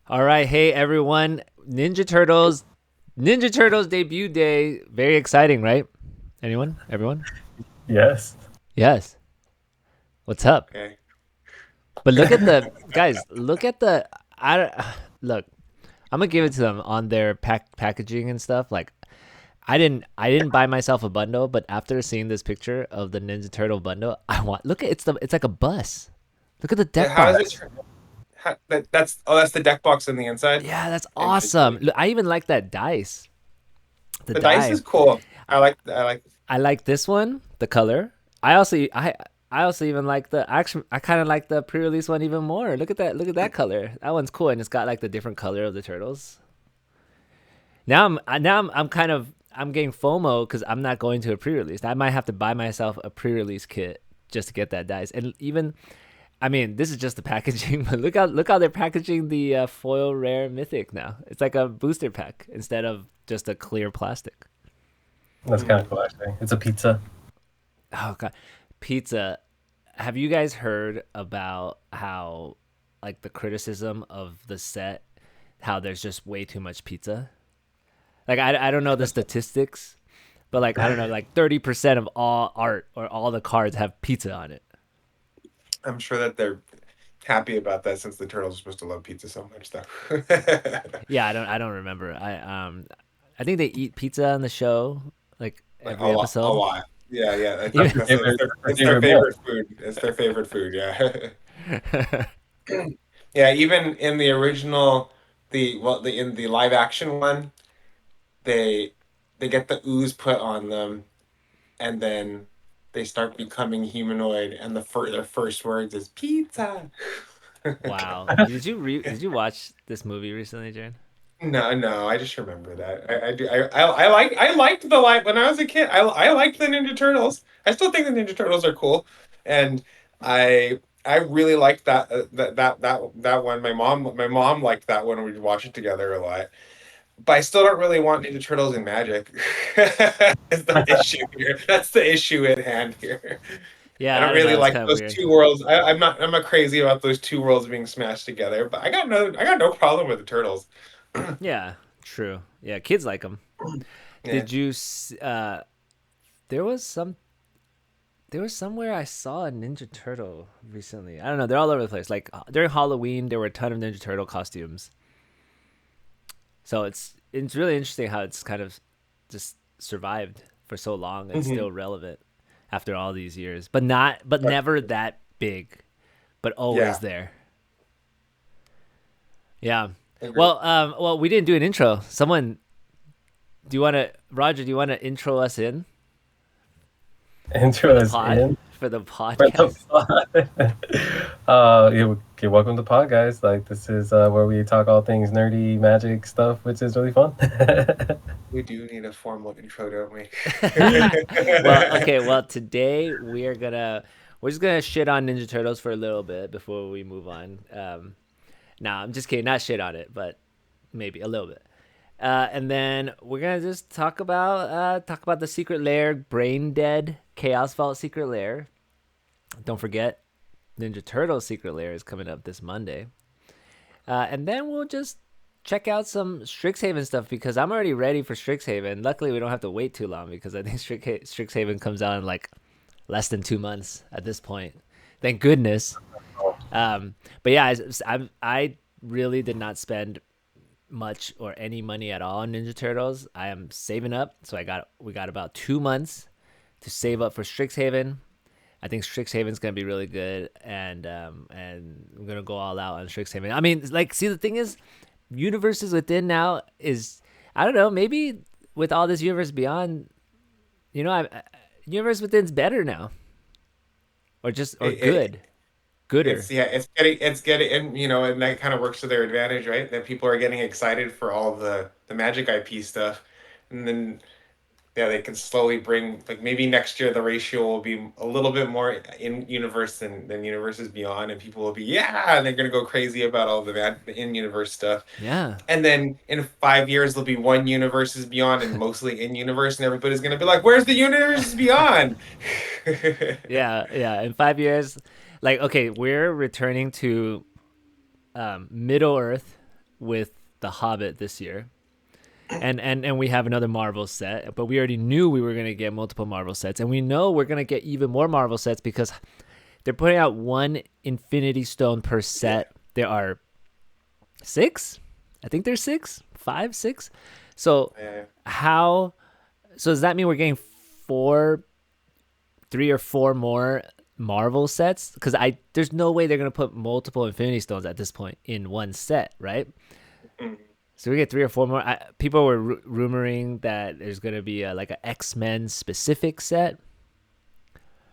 All right, hey everyone, Ninja Turtles debut day. Very exciting, right? Anyone? Everyone? Yes. Yes. What's up? Okay. But look at the guys. Look at the. I look. I'm gonna give it to them on their packaging and stuff. Like I didn't buy myself a bundle, but after seeing this picture of the Ninja Turtle bundle, I want. Look at it's like a bus. Look at the Yeah, deck how does it box. turn? That's the deck box on the inside. Yeah, that's awesome. Interesting. Look, I even like that dice. The The dice die. is cool. I like. I like this one, the color. I also even like the actually I kind of like the pre-release one even more. Look at that. Look at that color. That one's cool and it's got like the different color of the turtles. Now I'm kind of I'm getting FOMO cuz I'm not going to a pre-release. I might have to buy myself a pre-release kit just to get that dice. And even I mean, this is just the packaging, but look how they're packaging the foil rare mythic now. It's like a booster pack instead of just a clear plastic. That's kind Hmm. of cool, actually. It's a pizza. Oh god, pizza. Have you guys heard about how like the criticism of the set, how there's just way too much pizza? Like I don't know the statistics, but like I don't know, like 30% of all art or all the cards have pizza on it. I'm sure that they're happy about that since the turtles are supposed to love pizza so much, though. Yeah, I don't remember. I think they eat pizza on the show like Like every a episode. lot. Yeah, yeah. That's Even that's, That's that's, it's their their it's their favorite meal. favorite food. It's their favorite food. Yeah. Yeah. Even in the original, in the live action one, they they get the ooze put on them, and then they start becoming humanoid, and their first words is pizza. Wow. Did you watch this movie recently, Jane? No, no, I just remember that. I do. I liked the light when I was a kid. I liked the Ninja Turtles. I still think the Ninja Turtles are cool, and I really liked that one. My mom liked that one. We'd watch it together a lot. But I still don't really want Ninja Turtles in Magic. Is the issue here? That's the issue at hand here. I Yeah, I don't don't really know. It's like kind of those weird. two worlds. I'm not crazy about those two worlds being smashed together. But I got no problem with the turtles. Yeah, true. Yeah, kids like them. Yeah. Did you? There was somewhere I saw a Ninja Turtle recently. I don't know. They're all over the place. Like during Halloween, there were a ton of Ninja Turtle costumes. So it's really interesting how it's kind of just survived for so long and Hmm. still relevant after all these years. But never that big, but always Yeah. there. Yeah. Agree. Well, we didn't do an intro. Do you want to, Roger? Do you want to intro us in for Intro the is pod in. for the For the podcast? pod. Yeah, okay, welcome to pod, guys. Like, this is where we talk all things nerdy magic stuff, which is really fun. We do need a formal intro, don't we? Well, okay. Well, today we're just gonna shit on Ninja Turtles for a little bit before we move on. Nah, I'm just kidding. Not shit on it, but maybe a little bit. And then we're gonna just talk about the secret lair, brain dead, chaos vault secret lair. Don't forget, Ninja Turtles secret lair is coming up this Monday. And then we'll just check out some Strixhaven stuff because I'm already ready for Strixhaven. Luckily, we don't have to wait too long because I think Strixhaven comes out in like less than 2 months at this point. Thank goodness. But yeah, I really did not spend much or any money at all on Ninja Turtles. I am saving up, so we got about 2 months to save up for Strixhaven. I think Strixhaven's gonna be really good, and I'm gonna go all out on Strixhaven. I mean, like, see, the thing is, universes within now is I don't know, maybe with all this universe beyond, universe within's better now, or just or It, it, gooder. it's getting, and and that kind of works to their advantage, right? That people are getting excited for all the Magic IP stuff, and then yeah, they can slowly bring like maybe next year the ratio will be a little bit more in universe than universes beyond, and people will be and they're gonna go crazy about all the in universe stuff. Yeah, And then in 5 years, there'll be one universes beyond and mostly in universe, and everybody's gonna be like, "Where's the universes beyond?" yeah. In 5 years, like, okay, we're returning to Middle Earth with The Hobbit this year. And we have another Marvel set, but we already knew we were going to get multiple Marvel sets, and we know we're going to get even more Marvel sets because they're putting out one Infinity Stone per set. There are 6. I think there's 6, 5, 6. So so does that mean we're getting 3 or 4 more Marvel sets? Because there's no way they're going to put multiple Infinity Stones at this point in one set, right? So we get 3 or 4 more. People were rumoring that there's going to be like an X-Men specific set.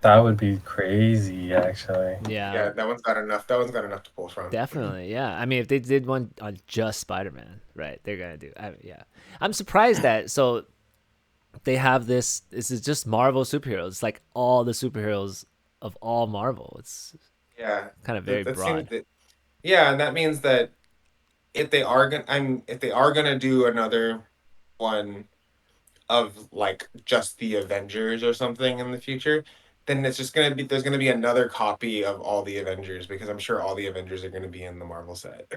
That would be crazy, actually. Yeah, that one's got enough. That one's got enough to pull from. Definitely, yeah. I mean, if they did one on just Spider-Man, right? They're gonna do. I'm surprised that they have this. This is just Marvel superheroes. It's like all the superheroes of all Marvel. It's kind of very broad. And that means that if they are gonna do another one of like just the Avengers or something in the future, then it's just there's gonna be another copy of all the Avengers, because I'm sure all the Avengers are gonna be in the Marvel set.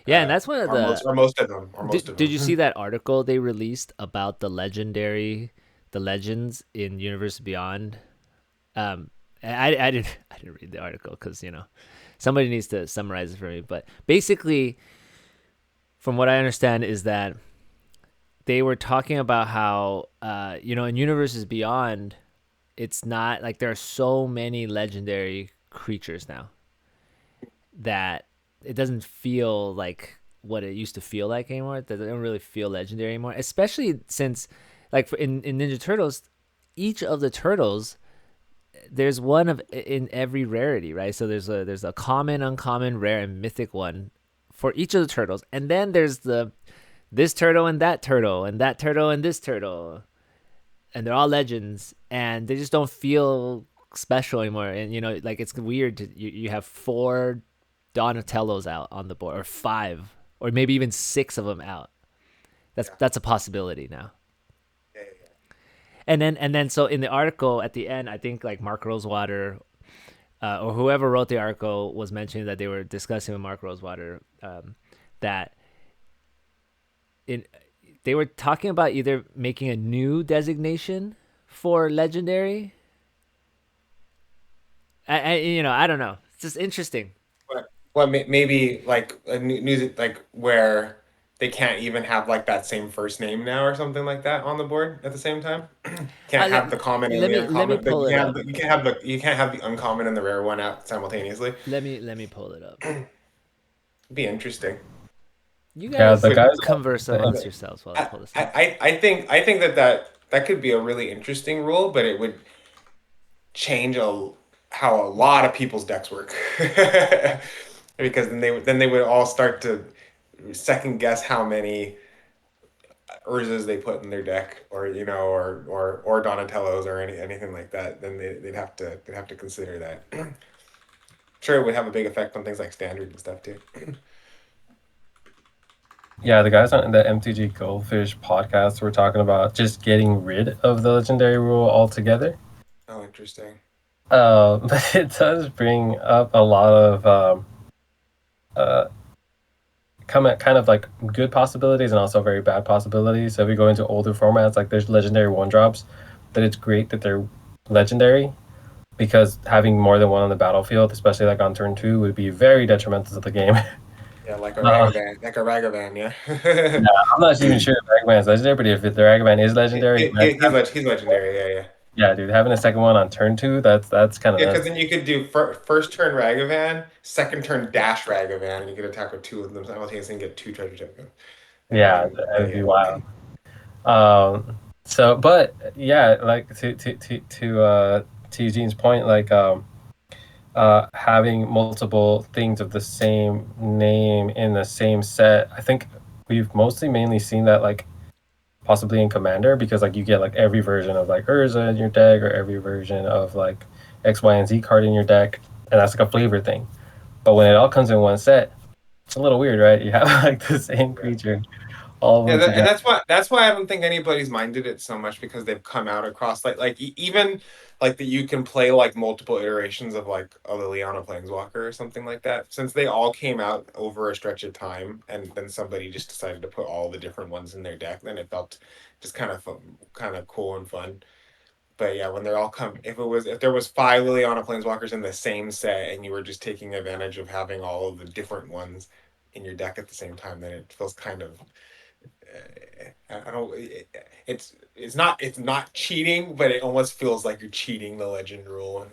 Yeah, and that's one of most of them. Did you see that article they released about the legends in Universe Beyond? I didn't read the article because somebody needs to summarize it for me. But basically, from what I understand, is that they were talking about how in Universes Beyond, it's not like there are so many legendary creatures now that it doesn't feel like what it used to feel like anymore. They don't really feel legendary anymore, especially since like in Ninja Turtles, each of the turtles, there's one in every rarity, right? So there's a common, uncommon, rare, and mythic one for each of the turtles, and then there's this turtle and that turtle and that turtle and this turtle, and they're all legends, and they just don't feel special anymore. And like it's weird you have 4 Donatellos out on the board, or 5, or maybe even 6 of them out. That's a possibility now. And then so in the article at the end, I think like Mark Rosewater or whoever wrote the article was mentioning that they were discussing with Mark Rosewater that they were talking about either making a new designation for legendary. I don't know. It's just interesting. Well, maybe like a news like where they can't even have like that same first name now or something like that on the board at the same time. Can't have the common and the uncommon. Let me pull it up. You can't have the uncommon and the rare one out simultaneously. Let me pull it up. It'd be interesting. You guys converse amongst yourselves while I pull this up. I think that could be a really interesting rule, but it would change how a lot of people's decks work. Because then they would all start to second guess how many Urzas they put in their deck, or or Donatellos or anything like that. Then they'd have to consider that. Sure, it would have a big effect on things like standard and stuff too. Yeah, the guys on the MTG Goldfish podcast were talking about just getting rid of the legendary rule altogether. Oh, interesting. But it does bring up a lot of kind of like good possibilities and also very bad possibilities. So if we go into older formats, like there's legendary 1-drops, but it's great that they're legendary, because having more than one on the battlefield, especially like on turn 2, would be very detrimental to the game. Yeah, like a Ragavan, yeah. Yeah, I'm not even sure if Ragavan is legendary, but if the Ragavan is legendary, he's legendary. Yeah. Yeah, dude, having a second one on turn 2, that's kind of because then you could do first turn Ragavan, second turn dash Ragavan, and you could attack with 2 of them simultaneously and get 2 treasure tokens. Yeah, that'd be wild. So, but yeah, like to Eugene's point, like having multiple things of the same name in the same set, I think we've mainly seen that like possibly in Commander, because like you get like every version of like Urza in your deck, or every version of like X, Y, and Z card in your deck, and that's like a flavor thing. But when it all comes in one set, it's a little weird, right? You have like the same creature all of Yeah, them and together. that's why I don't think anybody's minded it so much because they've come out across even like that you can play like multiple iterations of like a Liliana Planeswalker or something like that. Since they all came out over a stretch of time, and then somebody just decided to put all the different ones in their deck, then it felt just kind of fun, kind of cool and fun. But yeah, when they're all come, if there was five Liliana Planeswalkers in the same set, and you were just taking advantage of having all of the different ones in your deck at the same time, then it feels kind of I don't. It's not cheating, but it almost feels like you're cheating the legend rule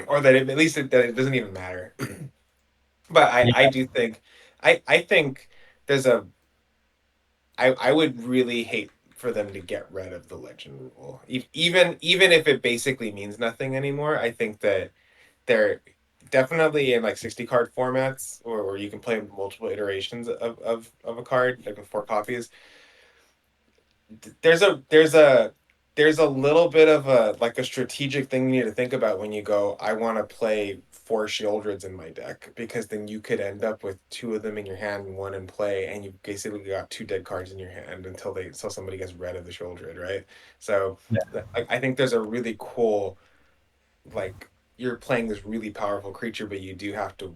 or that at least that it doesn't even matter. But I Yeah, do think I think there's a I would really hate for them to get rid of the legend rule, even if it basically means nothing anymore. I think that they're definitely in like 60 card formats or you can play multiple iterations of a card like with four copies. There's a little bit of a like a strategic thing you need to think about when you go, I want to play four Shieldreds in my deck, because then you could end up with two of them in your hand and one in play, and you basically got two dead cards in your hand until somebody gets rid of the Shieldred, right? So yeah, I think there's a really cool, like, you're playing this really powerful creature, but you do have to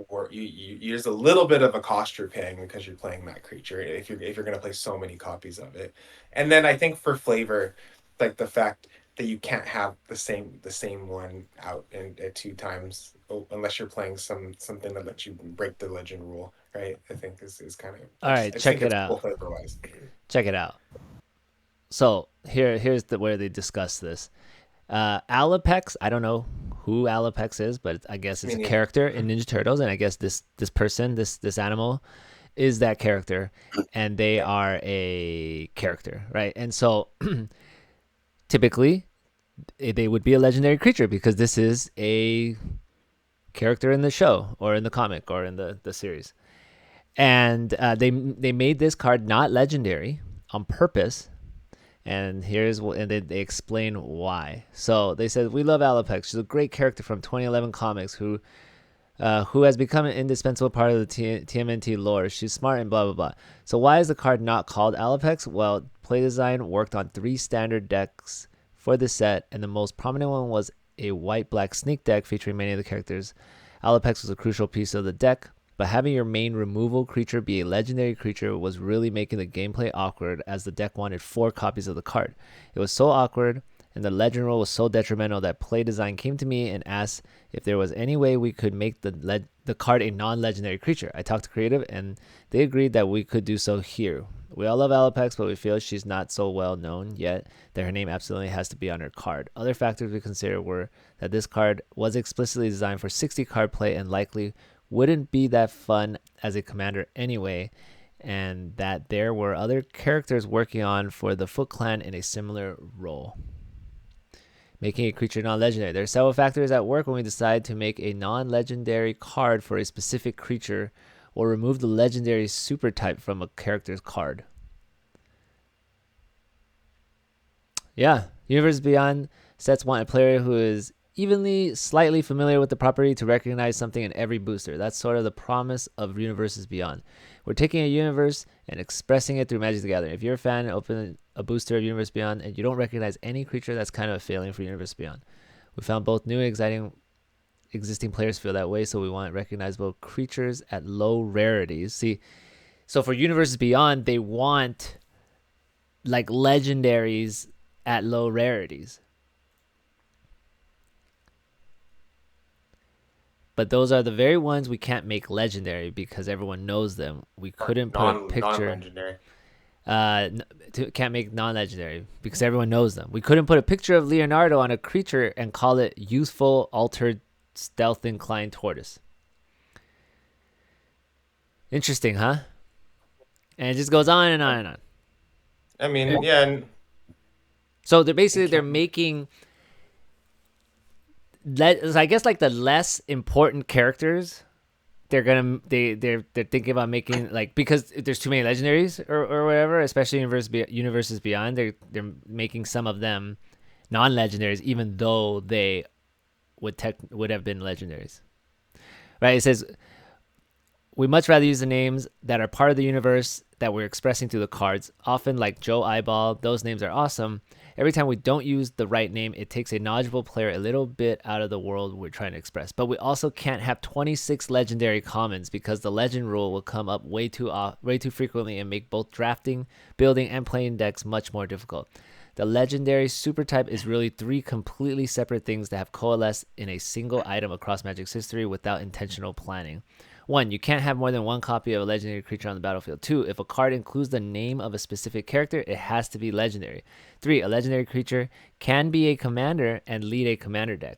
work. There's a little bit of a cost you're paying because you're playing that creature if you're going to play so many copies of it. And then I think for flavor, like the fact that you can't have the same one out at two times, unless you're playing something that lets you break the legend rule, right? I think is kind of All right, I just think check it it's out. cool flavor wise. Check it out. So here's where they discuss this. Alapex, I don't know who Alapex is, but I guess it's Me a neither. character in Ninja Turtles, and I guess this person, this animal, is that character, and they Yeah. are a character, right? And so typically they would be a legendary creature because this is a character in the show or in the comic or in the series. And they made this card not legendary on purpose. And they explain why. So they said, we love Alapex. She's a great character from 2011 comics who has become an indispensable part of the TMNT lore. She's smart and blah blah blah. So why is the card not called Alapex? Well, play design worked on 3 standard decks for the set, and the most prominent one was a white-black sneak deck featuring many of the characters. Alapex was a crucial piece of the deck, but having your main removal creature be a legendary creature was really making the gameplay awkward, as the deck wanted 4 copies of the card. It was so awkward, and the legend rule was so detrimental that play design came to me and asked if there was any way we could make the card a non-legendary creature. I talked to creative, and they agreed that we could do so here. We all love Alapex, but we feel she's not so well known yet that her name absolutely has to be on her card. Other factors we considered were that this card was explicitly designed for 60 card play and likely wouldn't be that fun as a commander anyway, and that there were other characters working on for the Foot Clan in a similar role, making a creature non-legendary. There are several factors at work when we decide to make a non-legendary card for a specific creature or remove the legendary super type from a character's card. Yeah, Universe Beyond sets want a player who is evenly, slightly familiar with the property to recognize something in every booster. That's sort of the promise of Universes Beyond. We're taking a universe and expressing it through Magic the Gathering. If you're a fan, open a booster of Universe Beyond and you don't recognize any creature, that's kind of a failing for Universe Beyond. We found both new and exciting existing players feel that way, so we want recognizable creatures at low rarities. See, so for Universes Beyond, they want like legendaries at low rarities. But those are the very ones we can't make legendary because everyone knows them. We couldn't put a picture. Non-legendary. Can't make non-legendary because everyone knows them. We couldn't put a picture of Leonardo on a creature and call it youthful, altered, stealth-inclined tortoise. Interesting, huh? And it just goes on and on and on. I mean, yeah, and So they're making, I guess, like the less important characters. They're thinking about making, like, because there's too many legendaries or whatever, especially Universes Beyond. They're making some of them non-legendaries, even though they would have been legendaries, right? It says We much rather use the names that are part of the universe that we're expressing through the cards. Often, like Joe Eyeball, those names are awesome. Every time we don't use the right name, it takes a knowledgeable player a little bit out of the world we're trying to express. But we also can't have 26 legendary commons because the legend rule will come up way too frequently and make both drafting, building, and playing decks much more difficult. The legendary super type is really 3 completely separate things that have coalesced in a single item across Magic's history without intentional planning. 1. You can't have more than 1 copy of a legendary creature on the battlefield. 2. If a card includes the name of a specific character, it has to be legendary. 3. A legendary creature can be a commander and lead a commander deck.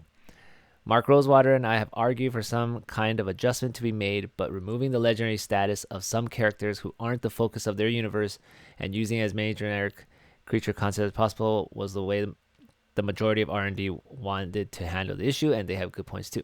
Mark Rosewater and I have argued for some kind of adjustment to be made, but removing the legendary status of some characters who aren't the focus of their universe and using as many generic creature concepts as possible was the way the majority of R&D wanted to handle the issue, and they have good points too.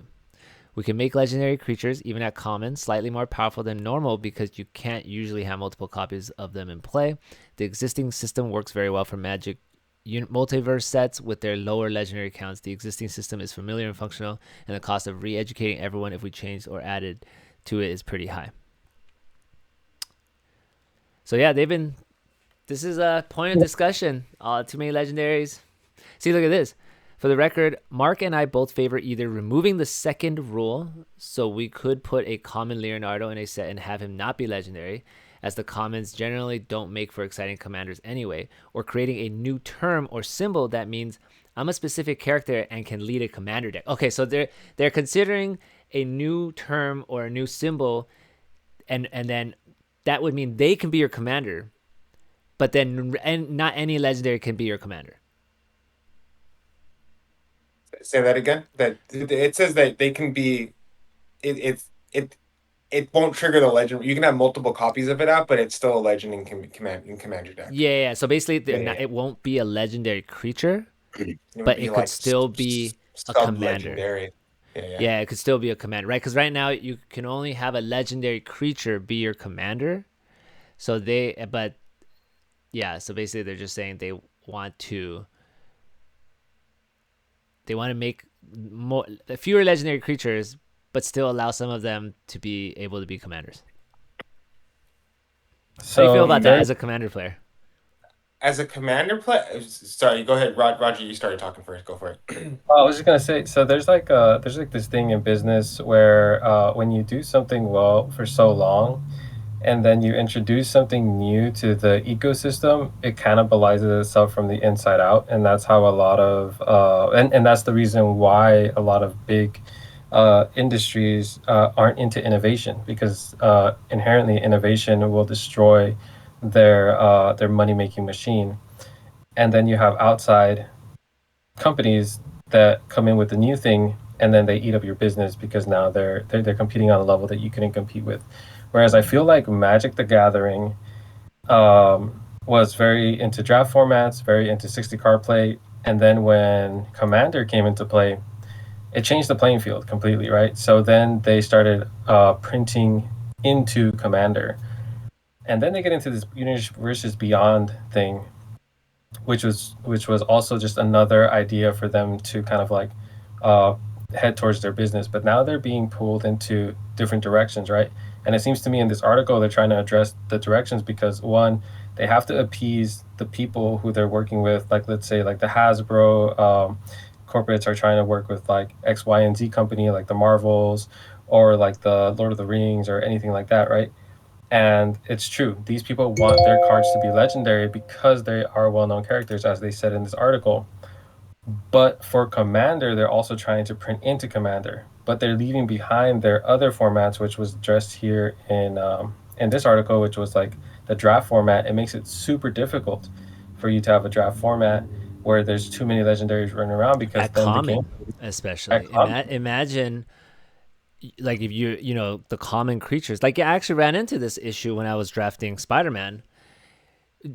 We can make legendary creatures, even at common, slightly more powerful than normal because you can't usually have multiple copies of them in play. The existing system works very well for Magic multiverse sets with their lower legendary counts. The existing system is familiar and functional, and the cost of re-educating everyone if we changed or added to it is pretty high. So yeah, this is a point of discussion. Too many legendaries. See, look at this. For the record, Mark and I both favor either removing the second rule, so we could put a common Leonardo in a set and have him not be legendary, as the commons generally don't make for exciting commanders anyway, or creating a new term or symbol that means I'm a specific character and can lead a commander deck. Okay, so they're considering a new term or a new symbol, and then that would mean they can be your commander, but then not any legendary can be your commander. Say that again. That it says that they can be. It won't trigger the legend. You can have multiple copies of it out, but it's still a legend in commander deck. Yeah. So basically, it won't be a legendary creature, but it could still be a commander. Yeah, it could still be a commander, right? Because right now you can only have a legendary creature be your commander. So basically they're just saying they want to make fewer legendary creatures, but still allow some of them to be able to be commanders. So, how do you feel about that as a commander player? As a commander player, sorry, go ahead, Roger. You started talking first. Go for it. I was just gonna say, so there's like this thing in business where when you do something well for so long, and then you introduce something new to the ecosystem, it cannibalizes itself from the inside out, and that's how a lot of and that's the reason why a lot of big industries aren't into innovation, because inherently innovation will destroy their money-making machine. And then you have outside companies that come in with a new thing, and then they eat up your business because now they're competing on a level that you couldn't compete with. Whereas I feel like Magic the Gathering was very into draft formats, very into 60 card play, and then when Commander came into play, it changed the playing field completely, right? So then they started printing into Commander, and then they get into this Universes Beyond thing, which was also just another idea for them to kind of like head towards their business. But now they're being pulled into different directions, right? And it seems to me in this article they're trying to address the directions because, one, they have to appease the people who they're working with. Like, let's say like the Hasbro corporates are trying to work with like X, Y, and Z company, like the Marvels or like the Lord of the Rings or anything like that, right? And it's true. These people want their cards to be legendary because they are well-known characters, as they said in this article. But for Commander, they're also trying to print into Commander, but they're leaving behind their other formats, which was addressed here in this article, which was like the draft format. It makes it super difficult for you to have a draft format where there's too many legendaries running around because at common, especially. Imagine like if the common creatures. Like I actually ran into this issue when I was drafting Spider-Man.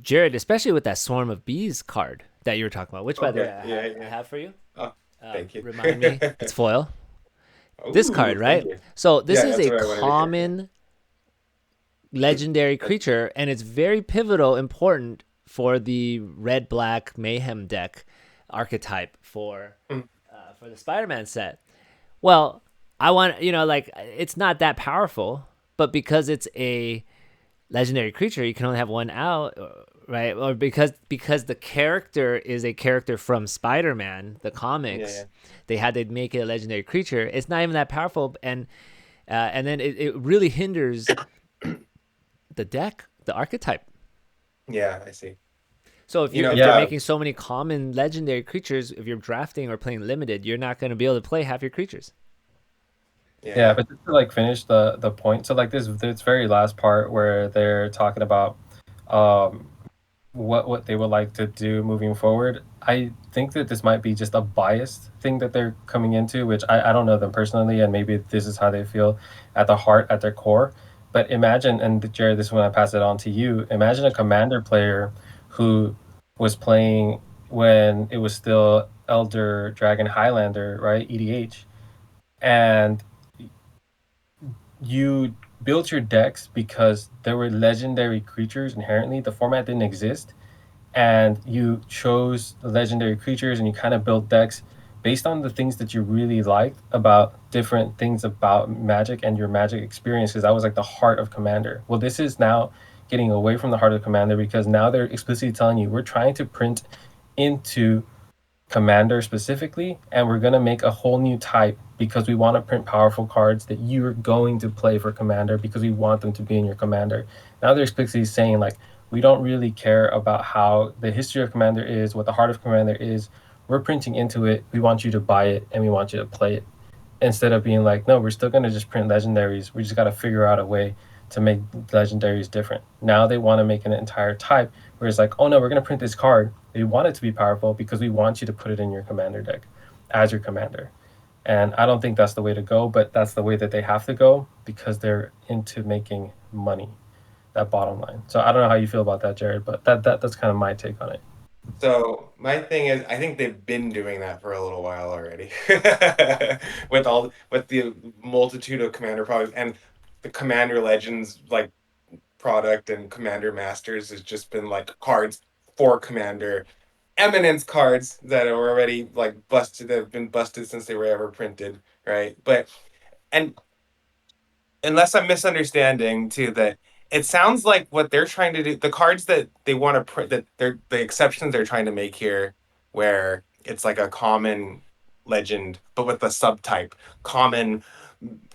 Jared, especially with that Swarm of Bees card that you were talking about, which by the way I have for you. Oh, thank you. Remind me, it's foil. This card, right? So this is a common legendary creature, and it's very pivotal, important for the red-black mayhem deck archetype for the Spider-Man set. Well, I want, it's not that powerful, but because it's a legendary creature, you can only have one out, right? Or because the character is a character from Spider-Man, the Yeah, comics, yeah. they had to make it a legendary creature. It's not even that powerful, and then it really hinders the deck, the archetype. Yeah, I see. So You know, if you're Yeah, making so many common legendary creatures, if you're drafting or playing limited, you're not going to be able to play half your creatures. yeah, yeah, yeah. but just to like finish the point, so like this very last part where they're talking about um what they would like to do moving forward. I think that this might be just a biased thing that they're coming into, which I don't know them personally, and maybe this is how they feel at the heart, at their core. But imagine, and Jared, this is when I pass it on to you. Imagine a commander player who was playing when it was still Elder Dragon Highlander, right? EDH, and you built your decks because there were legendary creatures inherently. The format didn't exist, and you chose the legendary creatures and you kind of built decks based on the things that you really liked about different things about Magic and your Magic experiences. That was like the heart of Commander. Well, this is now getting away from the heart of Commander because now they're explicitly telling you we're trying to print into Commander specifically, and we're going to make a whole new type because we want to print powerful cards that you're going to play for Commander because we want them to be in your Commander. Now they're explicitly saying, like, we don't really care about how the history of Commander is, what the heart of Commander is. We're printing into it. We want you to buy it and we want you to play it. Instead of being like, no, we're still going to just print legendaries. We just got to figure out a way to make legendaries different. Now they want to make an entire type where it's like, oh no, we're going to print this card. We want it to be powerful because we want you to put it in your commander deck as your commander. And I don't think that's the way to go, but that's the way that they have to go because they're into making money, that bottom line. So I don't know how you feel about that, Jared, but that's kind of my take on it. So my thing is, I think they've been doing that for a little while already, with the multitude of commander products and the Commander Legends like product and Commander Masters has just been like cards for Commander Eminence cards that are already like busted, that have been busted since they were ever printed, right? But and unless I'm misunderstanding too, that it sounds like what they're trying to do, the cards that they want to print, that they're the exceptions they're trying to make here, where it's like a common legend, but with a subtype, common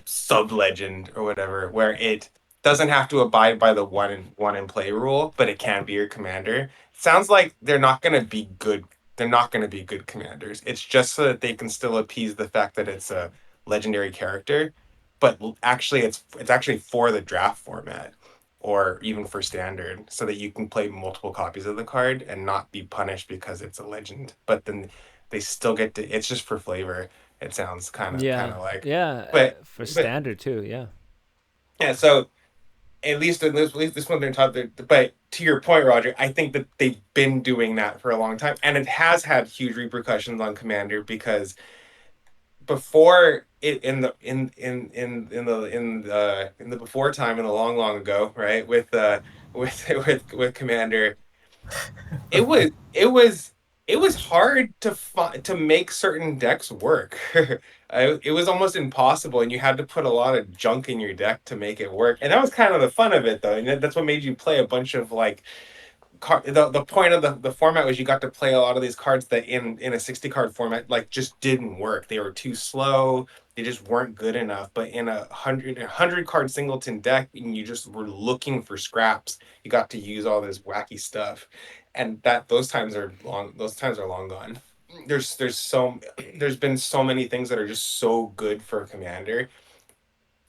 sub legend or whatever, where it doesn't have to abide by the one in play rule, but it can be your commander. Sounds like they're not going to be good. They're not going to be good commanders. It's just so that they can still appease the fact that it's a legendary character, but actually it's actually for the draft format or even for standard so that you can play multiple copies of the card and not be punished because it's a legend, but then they still get to, it's just for flavor. It sounds kind Yeah, of like, yeah, but for but standard too. Yeah, yeah, so at least this one they're taught, but to your point, Roger, I think that they've been doing that for a long time and it has had huge repercussions on Commander because before it in the before time, in the long ago, right, with Commander, it was it was it was hard to make certain decks work. It was almost impossible, and you had to put a lot of junk in your deck to make it work. And that was kind of the fun of it, though. And that's what made you play a bunch of like the point of the format was you got to play a lot of these cards that in a 60 card format like just didn't work. They were too slow. They just weren't good enough. But in a hundred card singleton deck, and you just were looking for scraps, you got to use all this wacky stuff, and that those times are long. Those times are long gone. There's been so many things that are just so good for Commander.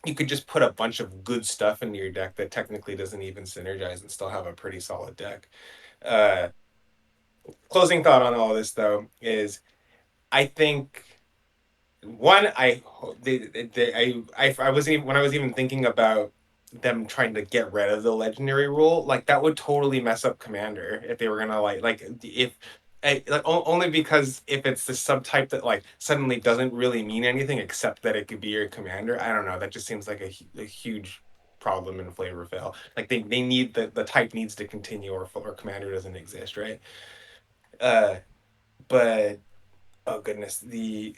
You could just put a bunch of good stuff into your deck that technically doesn't even synergize and still have a pretty solid deck. uh, Closing thought on all this though is I think one I was even when I was even thinking about them trying to get rid of the legendary rule, like that would totally mess up Commander if they were gonna like if only because if it's the subtype that like suddenly doesn't really mean anything except that it could be your commander. I don't know, that just seems like a huge problem in Flavor Fail. Like they need the type needs to continue or commander doesn't exist, right? uh but oh goodness, the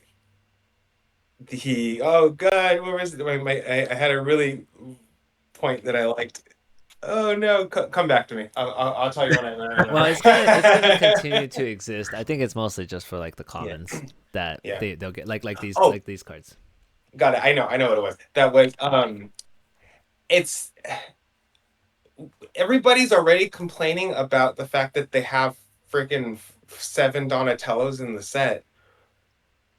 oh god, what was it? I had a really point that I liked. Oh no, come back to me. I'll tell you when I remember. Well, it's gonna continue to exist. I think it's mostly just for like the Yeah. commons that Yeah. they'll get Oh, like these cards. got it. I know what it was. That was it's everybody's already complaining about the fact that they have freaking 7 Donatellos in the set.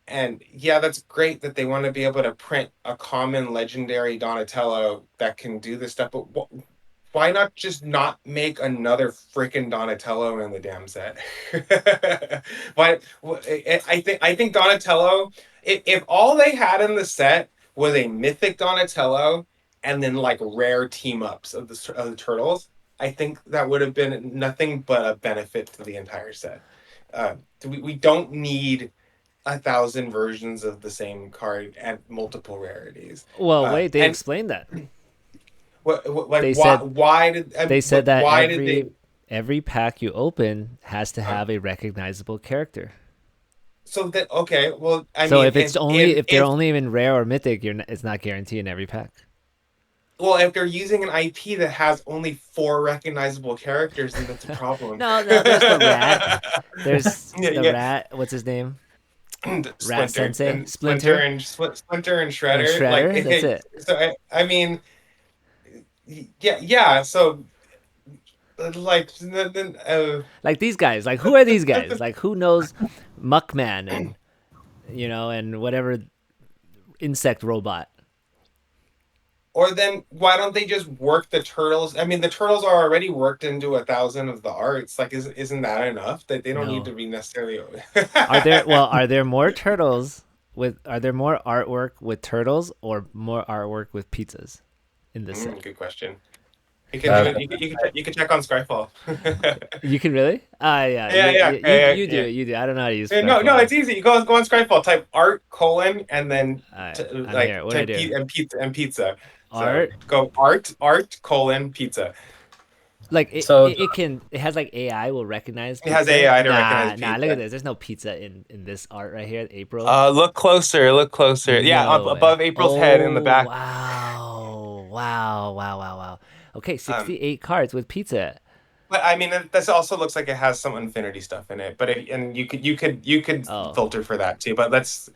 And yeah, that's great that they want to be able to print a common legendary Donatello that can do this stuff, but why not just not make another freaking Donatello in the damn set? Why? I think Donatello. If all they had in the set was a mythic Donatello and then like rare team ups of the turtles, I think that would have been nothing but a benefit to the entire set. We don't need 1,000 versions of the same card and multiple rarities. Well, wait, they And explained that. like They why? said Why did they said that why did they? every pack you open has to have a recognizable character. So that okay, well, I So mean, if they're only in rare or mythic, it's not guaranteed in every pack. well, if they're using an IP that has only 4 recognizable characters, then that's a problem. No, there's the rat. There's Yeah, the yeah. rat. What's his name? Rat Splinter Sensei? and Splinter? Splinter and And Shredder. Shredder. That's it. So I mean, yeah. So like then Like these guys. Like who are these guys? Like who knows Muckman and and whatever insect robot. or then why don't they just work the turtles? I mean, the turtles are already worked into 1,000 of the arts. Like, isn't that enough? That they don't need No. to be necessarily. Are there more turtles are there more artwork with turtles or more artwork with pizzas in this set? Good question. You can you can check on Skyfall. You can really? You do. You do. I don't know how to use No, Skyfall. it's easy. You go on Skyfall, type art : and then I'm like here. What do I type do? and pizza. Art. So go art : pizza. Like So- it has like AI will recognize It has pizza? AI to recognize Nah, look pizza. at this. There's no pizza in this art right here, April. Look closer. Look closer. Yeah, No way. above April's head in the back. Wow. Okay, 68 cards with pizza. But I mean, this also looks like it has some Infinity stuff in it. But you could Oh. filter for that too. But let's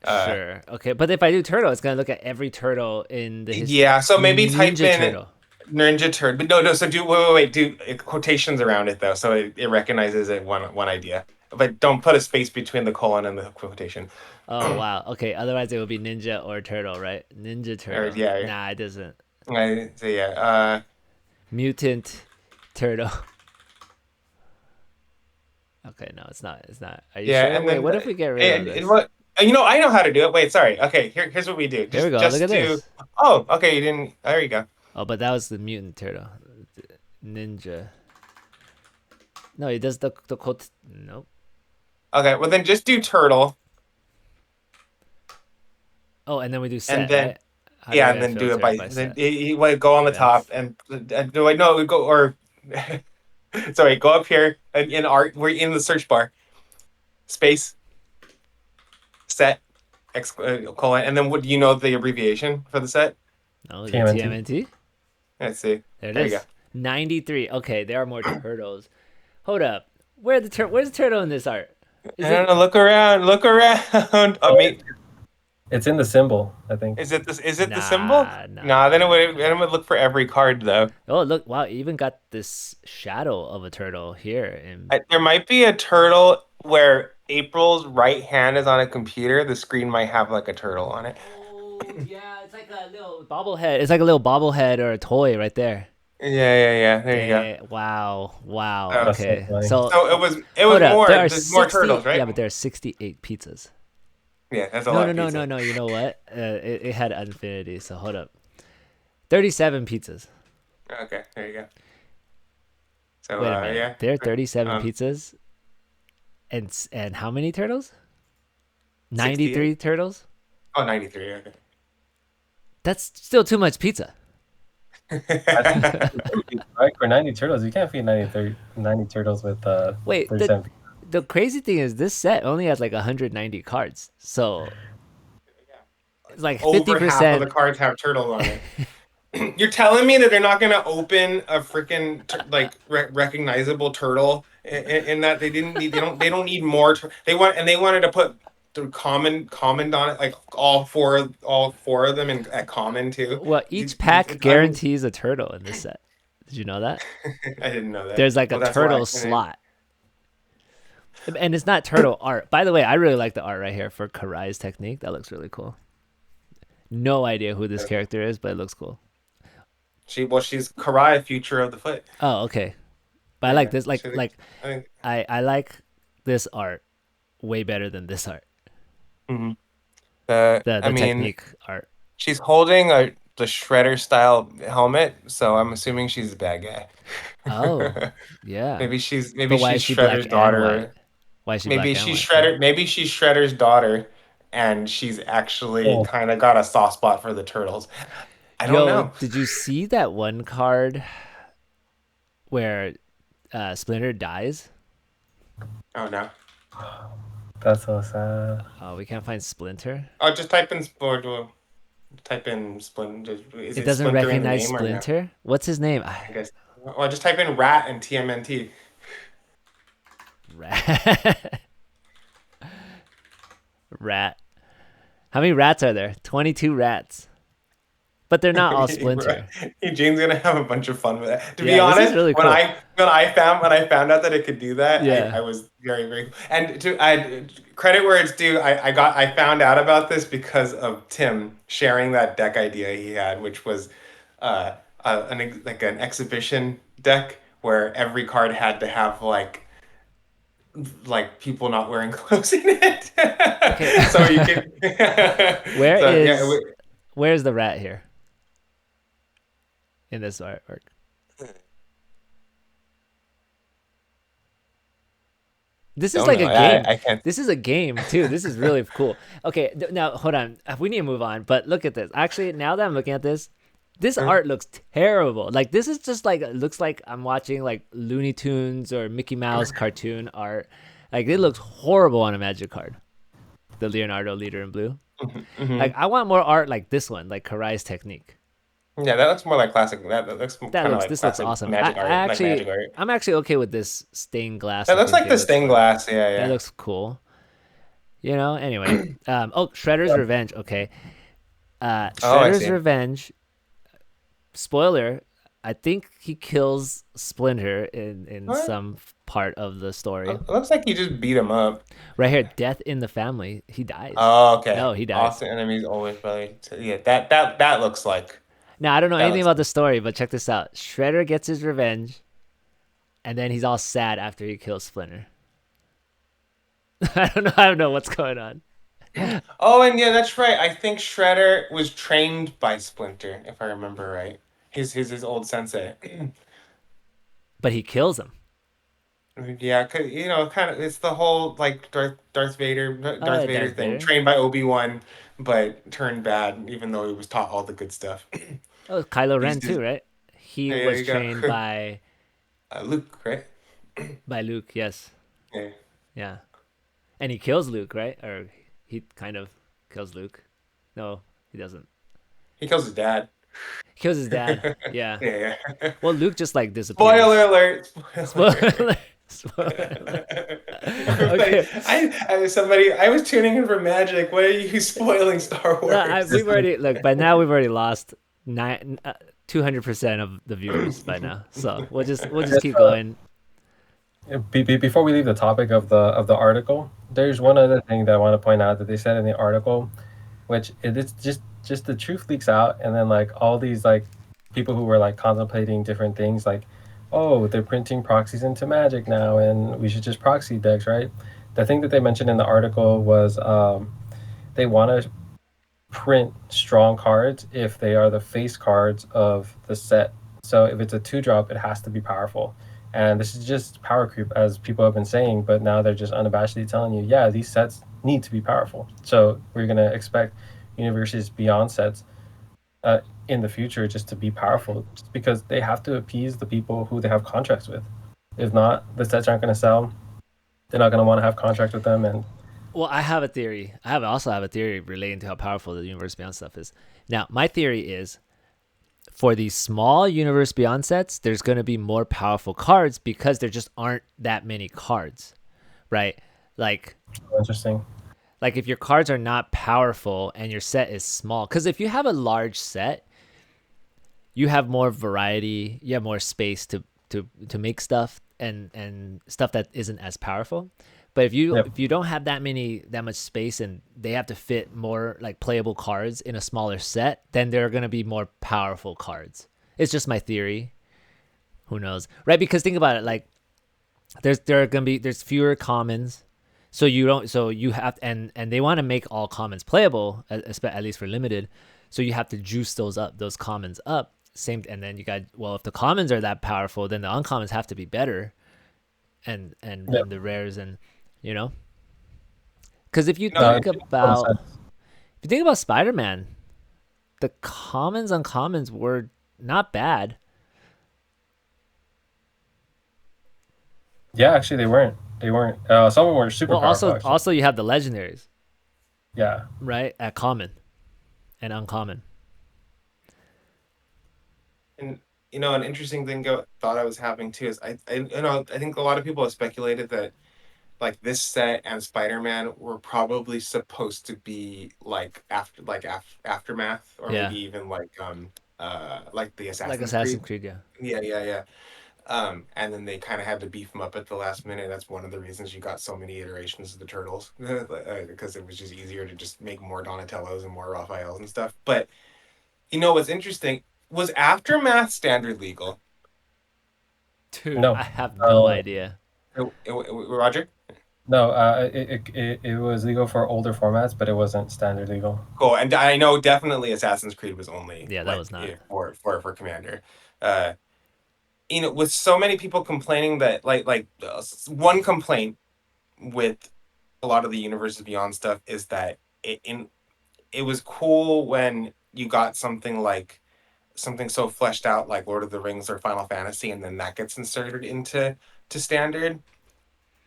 Sure. Okay, but if I do turtle, it's gonna look at every turtle in the history. yeah. So maybe type Ninja in turtle. Ninja Turtle. But no. So do wait. Do quotations around it though, so it recognizes it one idea. But don't put a space between the colon and the quotation. Oh wow. Okay. Otherwise, it would be ninja or turtle, right? Ninja turtle. yeah. Nah, it doesn't. So yeah. Mutant turtle. Okay, no, it's not. It's not. Are you Yeah, sure? and Wait, then what if we get rid of this? I know how to do it. Wait, sorry. Okay, here's what we do. Here we go. Look at this. Oh, okay. You didn't. There you go. Oh, but that was the mutant turtle. Ninja. No, it does the quote. Nope. Okay, well then just do turtle. Oh, and then we do set. And then- right? How Yeah, I and then do filter it by then set? you go on the Yes. top and do I no go or sorry, go up here in art. We're in the search bar. Space. Set. Colon, and then what do you know the abbreviation for the set? No, the TMNT. TMNT. Let's see. There it There is. you go. 93. Okay, there are more turtles. Hold up. Where's the turtle in this art? Is I don't know. Look around. Look around. I mean, It's in the symbol, I think. is it this? Is it the Nah, symbol? nah, Nah, then it would look for every card though. Oh, look. Wow, you even got this shadow of a turtle here. There might be a turtle where April's right hand is on a computer. The screen might have like a turtle on it. Oh, yeah. It's like a little bobblehead. It's like a little bobblehead or a toy right there. Yeah. There you go. Eh, Wow. That's Okay. so funny. So it was hold up, more. there are There's more 60 turtles, right? Yeah, but there are 68 pizzas. Yeah, that's a lot. No. Of pizza. You know what? It had infinity. So hold up. 37 pizzas. Okay, there you go. So Wait a minute. yeah, There are 37 Um, pizzas. And how many turtles? 93 68. turtles? Oh, 93. Okay. That's still too much pizza. Right? For 90 turtles, you can't feed 90 turtles with Wait, 37. the crazy thing is this set only has like 190 cards. So it's like Over half of the 50%. cards have turtles on it. You're telling me that they're not gonna open a freaking like recognizable turtle in that they don't need more they wanted to put the common on it, like all four of them at common too. Well, each pack I mean, guarantees a turtle in this set. Did you know that? I didn't know that. There's like a Well, that's why. turtle slot. And it's not turtle art. By the way, I really like the art right here for Karai's technique. That looks really cool. No idea who this character is, but it looks cool. She's Karai, future of the foot. Oh, okay. But I like this. I think, I like this art way better than this art. mm-hmm. The I mean, technique art. she's holding the Shredder style helmet, so I'm assuming she's a bad guy. Oh, yeah. Maybe she's But why is she black Shredder's and daughter. white? Why is she black Maybe and she's white? Shredder. Maybe she's Shredder's daughter, and she's actually kind of got a soft spot for the turtles. I don't know. Did you see that one card where Splinter dies? Oh no. That's so sad. Oh, we can't find Splinter. Oh, just type in Splinter. Type in Splinter. Is It doesn't Splinter recognize in the name Splinter. No? What's his name? I guess. Well, just type in rat and TMNT. Rat. Rat. How many rats are there? 22 rats. But they're not all Splinter. Jane's gonna have a bunch of fun with it. To Yeah, be honest, really cool. when I found out that it could do that, yeah. I was very, very. And credit where it's due, I found out about this because of Tim sharing that deck idea he had, which was an exhibition deck where every card had to have like people not wearing clothes in it. Okay. So you can. Where's the rat here? In this artwork. This is like a game. I can't. This is a game too. This is really cool. Okay, now hold on. We need to move on. But look at this. Actually, now that I'm looking at this art looks terrible. Like this is just like, it looks like I'm watching like Looney Tunes or Mickey Mouse cartoon art. Like it looks horrible on a Magic card. The Leonardo leader in blue. Mm-hmm. Like I want more art like this one, like Karai's technique. Yeah, that looks more like classic. This looks awesome. Magic art, Magic art. I'm actually okay with this stained glass. That looks like the stained glass. Yeah. That looks cool. You know. Anyway, Shredder's Revenge. Okay. Shredder's Revenge. Spoiler: I think he kills Splinter in some part of the story. It looks like he just beat him up. Right here, death in the family. He dies. Oh, okay. No, he dies. Awesome enemies always brother. Yeah, that looks like. Now, I don't know anything about the story, but check this out. Shredder gets his revenge, and then he's all sad after he kills Splinter. I don't know what's going on. Oh, and yeah, that's right. I think Shredder was trained by Splinter, if I remember right. His old sensei. But he kills him. Yeah, cause kind of it's the whole like Darth Vader thing. Vader. Trained by Obi-Wan, but turned bad, even though he was taught all the good stuff. Oh, Kylo Ren too, right? He was trained by Luke, right? By Luke, yes. Yeah. And he kills Luke, right? Or he kind of kills Luke. No, he doesn't. He kills his dad. He kills his dad. Yeah. Yeah. Well, Luke just like disappears. Spoiler alert. Spoiler alert. Okay. I was tuning in for Magic. Why are you spoiling Star Wars? We've already by now we've already lost 200% of the viewers by now. So we'll just keep going. Before we leave the topic of the article, there's one other thing that I want to point out that they said in the article, which it's just the truth leaks out, and then like all these like people who were like contemplating different things, like, oh, they're printing proxies into Magic now, and we should just proxy decks, right? The thing that they mentioned in the article was they want to print strong cards if they are the face cards of the set. So if it's a 2-drop, it has to be powerful. And this is just power creep, as people have been saying, but now they're just unabashedly telling you, yeah, these sets need to be powerful. So we're going to expect Universes Beyond sets in the future just to be powerful, just because they have to appease the people who they have contracts with. If not, the sets aren't going to sell. They're not going to want to have contracts with them. And well, I have a theory. I also have a theory relating to how powerful the Universe Beyond stuff is. Now, my theory is for these small Universe Beyond sets, there's going to be more powerful cards because there just aren't that many cards, right? Like Interesting. like if your cards are not powerful and your set is small, because if you have a large set, you have more variety, you have more space to make stuff and stuff that isn't as powerful. But Yep. if you don't have that much space and they have to fit more like playable cards in a smaller set, then there are going to be more powerful cards. It's just my theory. Who knows, right? Because think about it, like there's fewer commons, so you have, and they want to make all commons playable, at least for limited, so you have to juice those commons up. Same, and then you got, well, if the commons are that powerful, then the uncommons have to be better, Yep. and the rares, and you know, because if you No, think It makes a lot of about sense. if you think about Spider-Man, the commons uncommons were not bad. Yeah, actually, they weren't. They weren't. Some of them were super Well, powerful, actually. also you have the legendaries, Yeah. right, at common and uncommon. and an interesting thought I was having too is I think a lot of people have speculated that like this set and Spider-Man were probably supposed to be like aftermath, or Yeah, maybe even like the like Assassin's Assassin's Creed. Creed. Yeah. Yeah. And then they kind of had to beef them up at the last minute. That's one of the reasons you got so many iterations of the Turtles, because it was just easier to just make more Donatellos and more Raphaels and stuff. But what's interesting was Aftermath standard legal. Dude, I No. have no Uh, idea. Roger? no. It was legal for older formats, but it wasn't standard legal. Cool. And I know definitely Assassin's Creed was only Yeah, that like was not. for Commander. Uh, with so many people complaining that one complaint with a lot of the Universes Beyond stuff is that it was cool when you got something so fleshed out like Lord of the Rings or Final Fantasy, and then that gets inserted into standard,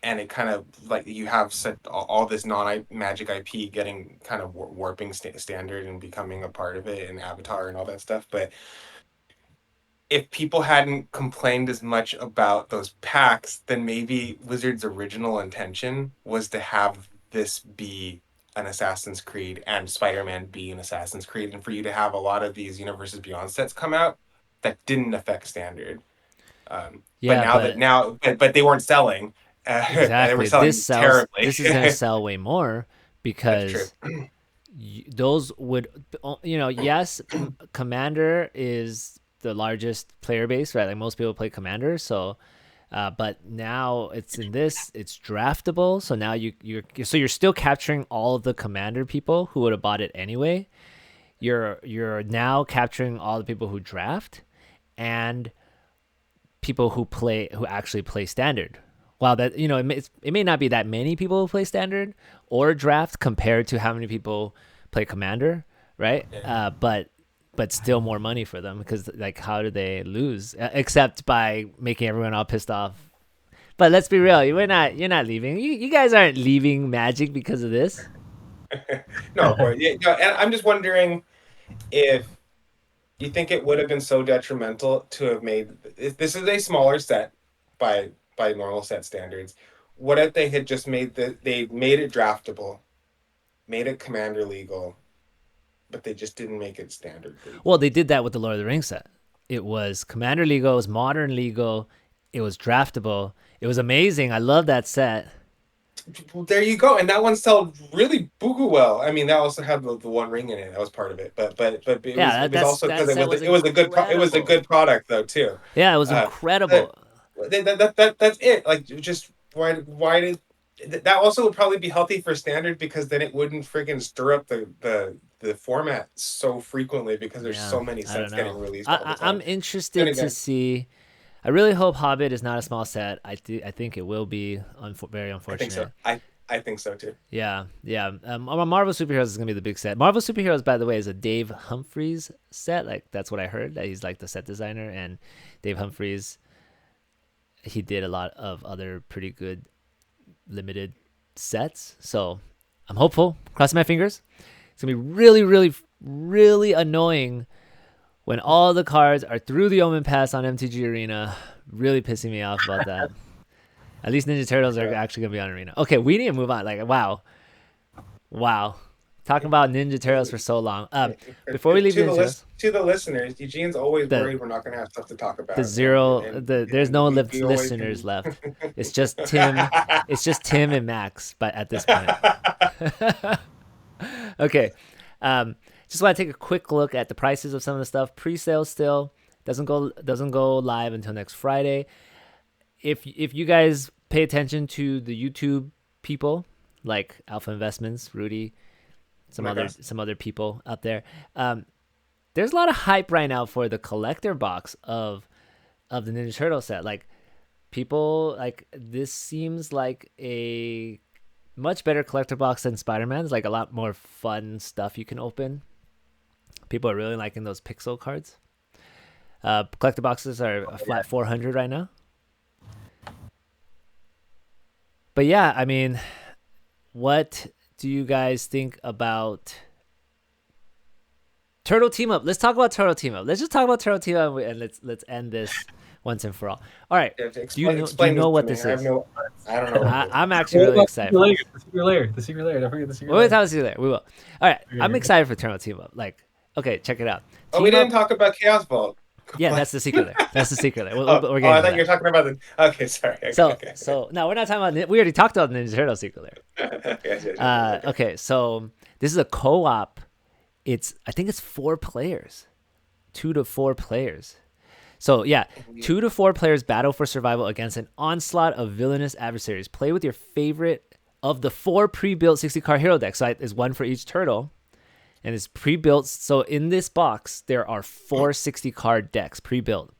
and it kind of like you have all this non-magic IP getting kind of warping standard and becoming a part of it, and Avatar and all that stuff. But if people hadn't complained as much about those packs, then maybe Wizards' original intention was to have this be an Assassin's Creed and Spider-Man be an Assassin's Creed, and for you to have a lot of these Universes Beyond sets come out that didn't affect standard. But Yeah, now that but now, but they weren't selling, and they were exactly. selling terribly. This is going to sell way more That's true. because those would, yes, Commander is the largest player base, right? Like most people play Commander, so but now it's draftable. So now you're still capturing all of the Commander people who would have bought it anyway. You're now capturing all the people who draft and people who actually play Standard. While that, it may not be that many people who play Standard or draft compared to how many people play Commander, right? Yeah. But still more money for them, because like, how do they lose except by making everyone all pissed off? But let's be real, you're not leaving. You guys aren't leaving Magic because of this. No, of course. Yeah, no, and I'm just wondering if you think it would have been so detrimental to have made this is a smaller set by normal set standards. What if they had just they made it draftable, made it Commander legal, but they just didn't make it standard Well, legal? they did that with the Lord of the Rings set. It was Commander legal, it was Modern legal, it was draftable. It was amazing. I love that set. Well, there you go, and that one sold really buku well. I mean, that also had the One Ring in it. That was part of it, but Yeah, it was also that because set was it was a it was a incredible. good product though too. Yeah, it was Uh, that, incredible. that's it. Like, just why did that also would probably be healthy for standard, because then it wouldn't friggin' stir up the format so frequently, because there's Yeah, so many I don't sets getting know. released all the I'm time. Then interested to again, see. I really hope Hobbit is not a small set. I think it will be. Very I think so. unfortunate. I think so too. Yeah, yeah. Marvel Superheroes is gonna be the big set. Marvel Superheroes, by the way, is a Dave Humphries set. Like, that's what I heard. That he's like the set designer, and Dave Humphries, he did a lot of other pretty good limited sets. So I'm hopeful. Crossing my fingers. It's gonna be really, really, really annoying when all the cards are through the Omen Pass on MTG Arena. Really pissing me off about that. At least Ninja Turtles are actually gonna be on Arena. Okay, we need to move on. Like, wow. Talking about Ninja Turtles for so long. Before we leave Ninja Turtles, to the listeners, Eugene's always The- worried we're not going to have stuff to talk about. the zero, there's no we always listeners can- left. It's just Tim. It's just Tim and Max. But at this point, okay. Just want to take a quick look at the prices of some of the stuff. Pre-sale still doesn't go live until next Friday. If you guys pay attention to the YouTube people like Alpha Investments, Rudy, some other people out there, there's a lot of hype right now for the collector box of the Ninja Turtle set. Like, people, like, this seems like a much better collector box than Spider-Man's. Like, a lot more fun stuff you can open. People are really liking those pixel cards. Collector boxes are a flat 400 right now. But yeah, I mean, what do you guys think about Turtle Team Up? Let's talk about Turtle Team Up. Let's just talk about Turtle Team Up and let's end this once and for all. All right. Do you know what this is? I don't know. I'm actually really excited. The secret lair. Don't forget the secret lair. We'll talk about the secret lair. We will. All right. I'm excited for Turtle Team Up. Like, okay, check it out. We didn't talk about Chaos Vault. Yeah, that's the secret lair. That's the secret lair. We're getting I to thought that. you were talking about the. Okay, sorry. Okay. So no, we're not talking about. We already talked about the Ninja Turtle secret lair. Yes. Okay, so this is a co-op. I think it's 4 players, 2 to 4 players. So yeah, 2 to 4 players battle for survival against an onslaught of villainous adversaries. Play with your favorite of the 4 pre-built 60-card hero decks. So there's one for each turtle, and it's pre-built. So in this box, there are 4 60-card decks pre-built.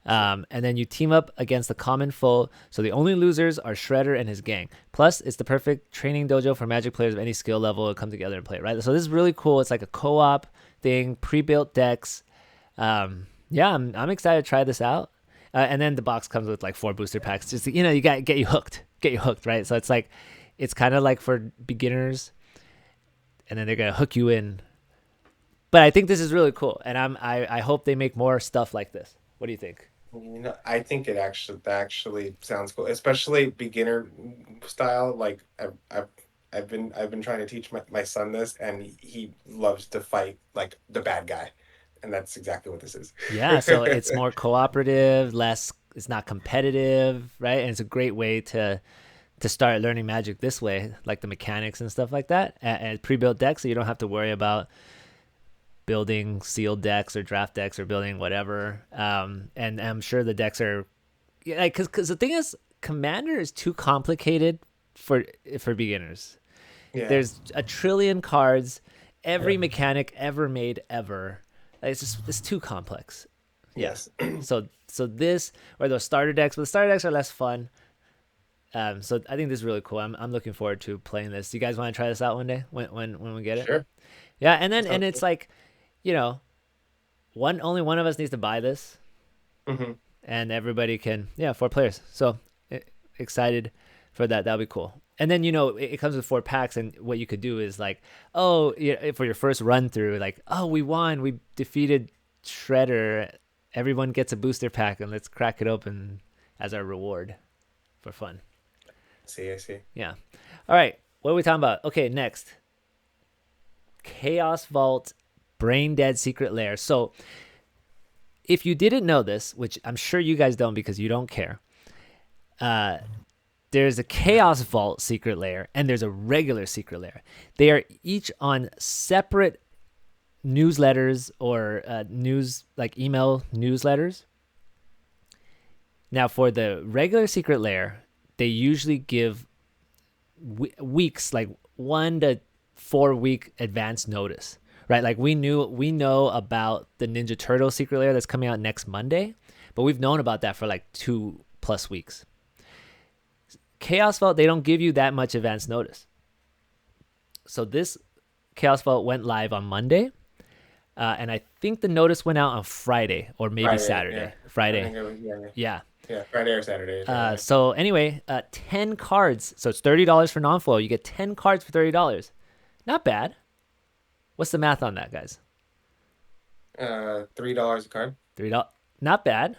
And then you team up against the common foe. So the only losers are Shredder and his gang. Plus, it's the perfect training dojo for Magic players of any skill level to come together and play, right? So this is really cool. It's like a co-op thing, pre-built decks. Yeah, I'm excited to try this out. And then the box comes with like 4 booster packs. Just, you got to get you hooked, right? So it's kind of like for beginners, and then they're gonna hook you in. But I think this is really cool, and I hope they make more stuff like this. What do you think? I think it actually sounds cool, especially beginner style. Like I've been trying to teach my son this, and he loves to fight like the bad guy, and that's exactly what this is. Yeah, so it's more cooperative, it's not competitive, right? And it's a great way to start learning Magic this way, like the mechanics and stuff like that, and pre-built decks, so you don't have to worry about building sealed decks or draft decks or building whatever. And I'm sure the decks are, because the thing is, Commander is too complicated for beginners. Yeah. There's a trillion cards, every mechanic ever made ever. It's too complex. Yes. So this, or those starter decks, but the starter decks are less fun. So I think this is really cool. I'm looking forward to playing this. Do you guys want to try this out one day when we get it? Sure. Yeah, and then it's like, only one of us needs to buy this, and everybody can 4 players. So excited for that. That'll be cool. And then it comes with 4 packs, and what you could do is like, for your first run through, like, we won, we defeated Shredder. Everyone gets a booster pack, and let's crack it open as our reward for fun. I see. Yeah. All right. What are we talking about? Okay, next. Chaos Vault Brain Dead Secret Lair. So if you didn't know this, which I'm sure you guys don't because you don't care, there's a Chaos Vault Secret Lair and there's a regular Secret Lair. They are each on separate newsletters or email newsletters. Now for the regular Secret Lair, they usually give weeks, like 1 to 4 week advance notice, right? Like we know about the Ninja Turtle Secret Lair that's coming out next Monday, but we've known about that for like 2+ weeks. Chaos Vault, they don't give you that much advance notice. So this Chaos Vault went live on Monday, and I think the notice went out on Friday or maybe Saturday. Yeah. Friday. Yeah, Friday or Saturday. So anyway, 10 cards. So it's $30 for non-foil. You get 10 cards for $30. Not bad. What's the math on that, guys? $3 a card. $3, not bad.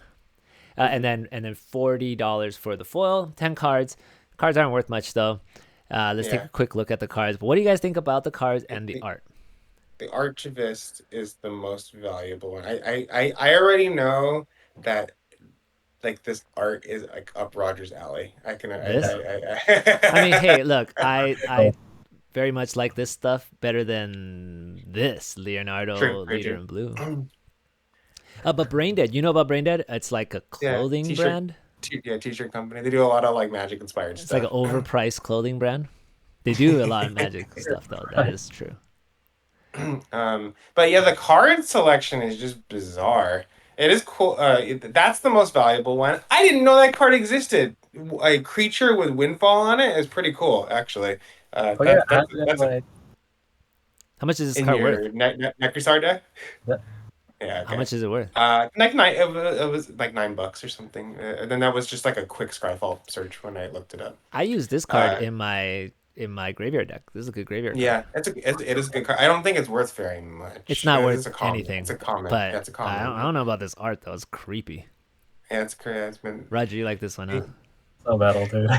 Mm-hmm. And then $40 for the foil. 10 cards. Cards aren't worth much though. Let's take Yeah. a quick look at the cards. But what do you guys think about the cards The, and the the, art? the Archivist is the most valuable one. I already know that like this art is like up Roger's alley. I can This? I mean, I hey, look, I Oh, very much like this stuff better than this true, Leonardo very Leader true. in Blue. But Brain Dead, you know about Brain Dead? It's like a Yeah, clothing t-shirt, brand. t-shirt company. They do a lot of like magic inspired It's like an stuff. overpriced clothing brand. They do a lot of magic stuff though. That right. is true. But yeah, the card selection is just bizarre. It is cool. That's the most valuable one. I didn't know that card existed. A creature with windfall on it is pretty cool, actually. Oh yeah, I have it in my. How much is this In card worth? your Necrosar deck. Yeah. Yeah, How okay. much is it worth? Like nine. It was like $9 or something. And then that was just like a quick Scryfall search when I looked it up. I use this card Uh, in my graveyard deck. This is a good graveyard card. yeah, it is a good card. I don't think it's worth very It's much. not It's worth a common. It's anything, a common. Yeah, but it's a I common. don't know about this art though. It's creepy. Yeah, it's crazy. It's been. Roger, you like this one, huh? So metal, dude.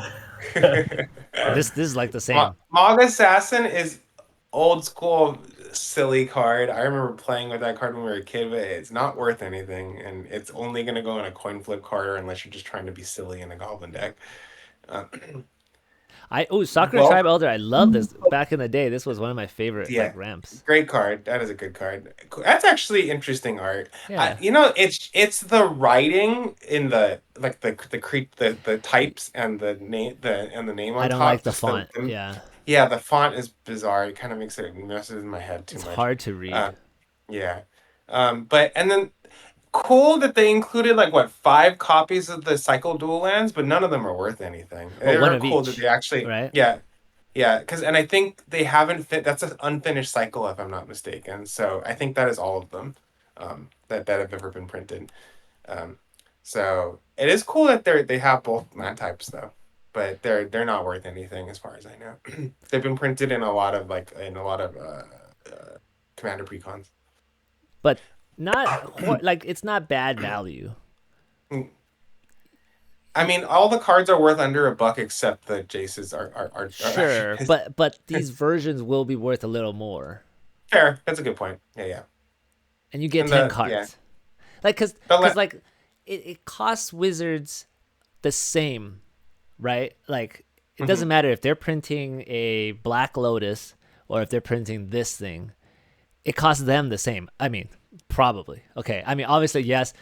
This is like the same. Mog Assassin is old school silly card. I remember playing with that card when we were a kid, but it's not worth anything, and it's only gonna go in a coin flip card unless you're just trying to be silly in a goblin deck. Uh, Sakura well, Tribe Elder. I love this. Back in the day, this was one of my favorite yeah, like ramps. great card. That is a good card. That's actually interesting art. Yeah, It's the writing in the like the types and the name I on don't like top. the Just font. Yeah, yeah, the font is bizarre. It kind of makes it messes in my head too it's much. hard to read. Uh, yeah. But and then cool that they included like what 5 copies of the Cycle Dual Lands, but none of them are worth anything. Well, They one are of cool that each, they actually right? yeah, because and I think they haven't fit. That's an unfinished cycle, if I'm not mistaken. So I think that is all of them that have ever been printed. Um, so it is cool that they have both land types though, but they're not worth anything as far as I know. They've been printed in a lot of commander precons. But not like it's not bad value. I mean, all the cards are worth under $1 except the Jaces are Sure, but these versions will be worth a little more, fair. That's a good point. Yeah, yeah. and you get And 10 yeah, cards. Like, the cause like it costs Wizards the same, right? Like it doesn't matter if they're printing a Black Lotus or if they're printing this thing. It costs them the same. I mean, probably. Okay. I mean, obviously, yes.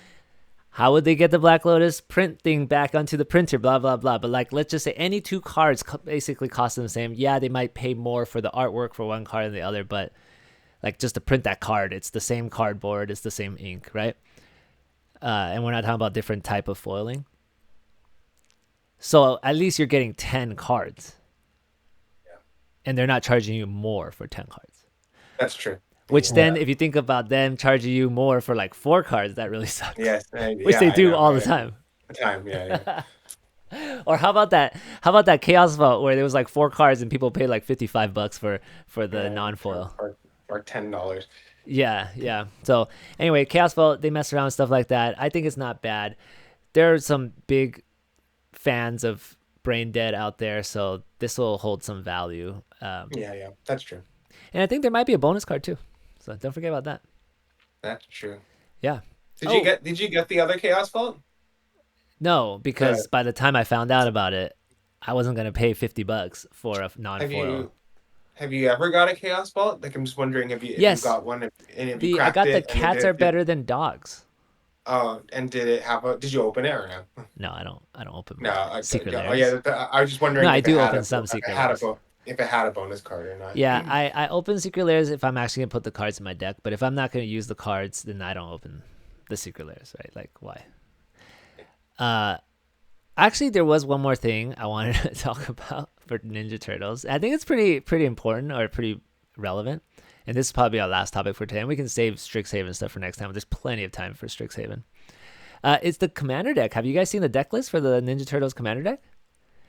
How would they get the Black Lotus printing back onto the printer? Blah blah blah. But like, let's just say any two cards basically cost them the same. Yeah, they might pay more for the artwork for one card than the other, but like just to print that card, it's the same cardboard, it's the same ink, right? And we're not talking about different type of foiling. So at least you're getting 10 cards, and they're not charging you more for 10 cards. that's true. Which Yeah. then, if you think about them charging you more for like 4 cards, that really sucks. Yes, Which yeah, they I do know, all the right? time. The time, yeah, yeah. Or how about that? How about that Chaos Vault where there was like 4 cards and people paid like $55 for the Yeah, non-foil? or $10. Yeah, yeah. So anyway, Chaos Vault, they mess around with stuff like that. I think it's not bad. There are some big fans of Brain Dead out there, so this will hold some value. Yeah, yeah, that's true. And I think there might be a bonus card too. So don't forget about that. That's true. Yeah. Did you get the other Chaos Vault? No, because by the time I found out about it, I wasn't gonna pay $50 for a Have non-foil. you ever got a Chaos Vault? Like, I'm just wondering if you Yes. got one, and if you I cracked got the it, and cats are better than dogs. Oh, and did it have a? Did you open it or no? No, I don't open No. secret Oh layers. yeah. I was just wondering. No, I if it do had open a, some if secret it had layers. if it had a bonus card or not. Yeah, I open secret layers if I'm actually gonna put the cards in my deck. But if I'm not gonna use the cards, then I don't open the secret layers, right? Like why? Actually, there was one more thing I wanted to talk about for Ninja Turtles. I think it's pretty important or pretty relevant. And this is probably our last topic for today. And we can save Strixhaven stuff for next time. There's plenty of time for Strixhaven. It's the Commander deck. Have you guys seen the deck list for the Ninja Turtles Commander deck?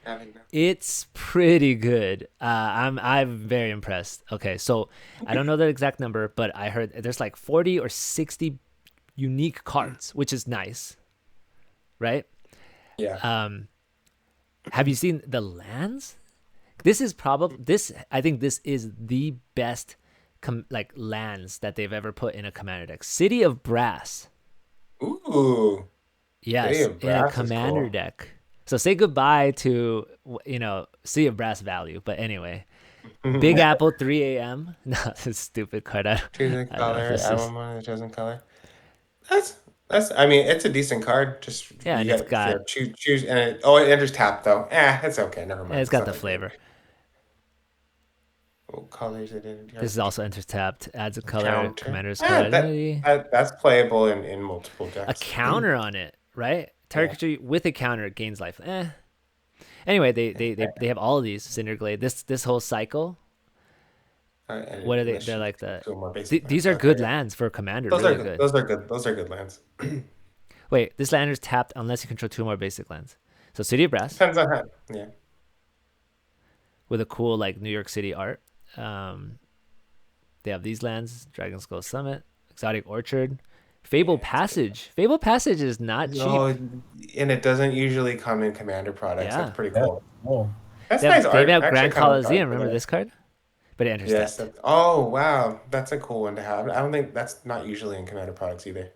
Having them. It's pretty good. I'm very impressed. Okay, so I don't know the exact number, but I heard there's like 40 or 60 unique cards, which is nice, right? Yeah. Have you seen the lands? This is probably this. I think this is the best like lands that they've ever put in a commander deck. City of Brass. Ooh. City Yes, of in a Brass is commander cool. deck. So say goodbye to Sea of Brass value. But anyway, Big Apple 3 a.m. No, it's a stupid card. Choosing I don't know if color. this I is. want one of the chosen color. That's I mean, it's a decent card. Just Yeah, you and it's got got choose and it enters tap though. It's okay. Never mind. it's It's got not the that great. flavor. What colors it in? This is also enters tapped, adds a color, Counter. commander's color identity. That's playable in multiple A decks. counter on it, right? Target Yeah. creature with a counter gains life. Anyway, they have all of these Cinderglade. This whole cycle. And What are they? unless They're you like the. do more basic These lands. are Okay, good yeah. lands for a commander. Those are Really good. good. Those are good. Those are good lands. Wait, this land is tapped unless you control 2 more basic lands. So City of Brass Depends on how. Yeah. with a cool like New York City art. They have these lands: Dragon Skull Summit, Exotic Orchard, Fable Passage. Fable Passage is not cheap. No, and it doesn't usually come in commander products. Yeah. That's pretty Yeah. cool. Oh. That's They nice have, art. they have Actually, Grand kind of like Coliseum. art for Remember that. this card? But it enters Yes. tapped. Oh wow, that's a cool one to have. I don't think that's not usually in commander products either.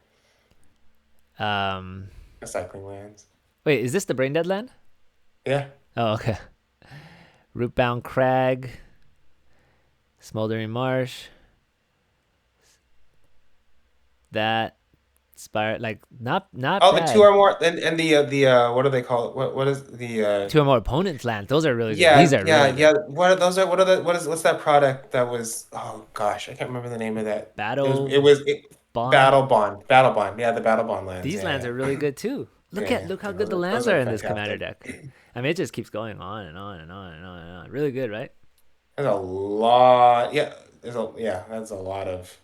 Cycling lands. Wait, is this the Brain Dead land? Yeah. Oh, okay. Rootbound Crag, Smoldering Marsh. That Spire, like not Oh, bad. the two or more, and the what do they call it? What is the 2 or more opponents land. Those are really good. Yeah, These are yeah, really yeah. good. What are those? What are the? What's that product that was? Oh gosh, I can't remember the name of that. Battle Bond. Battle Bond. Battle Bond. Yeah, the Battle Bond lands. These Yeah, lands yeah. are really good too. Look how good the Those lands are are in this commander fantastic. deck. I mean, it just keeps going on and on and on and on and on. Really good, right? There's a lot. Yeah, That's a lot of.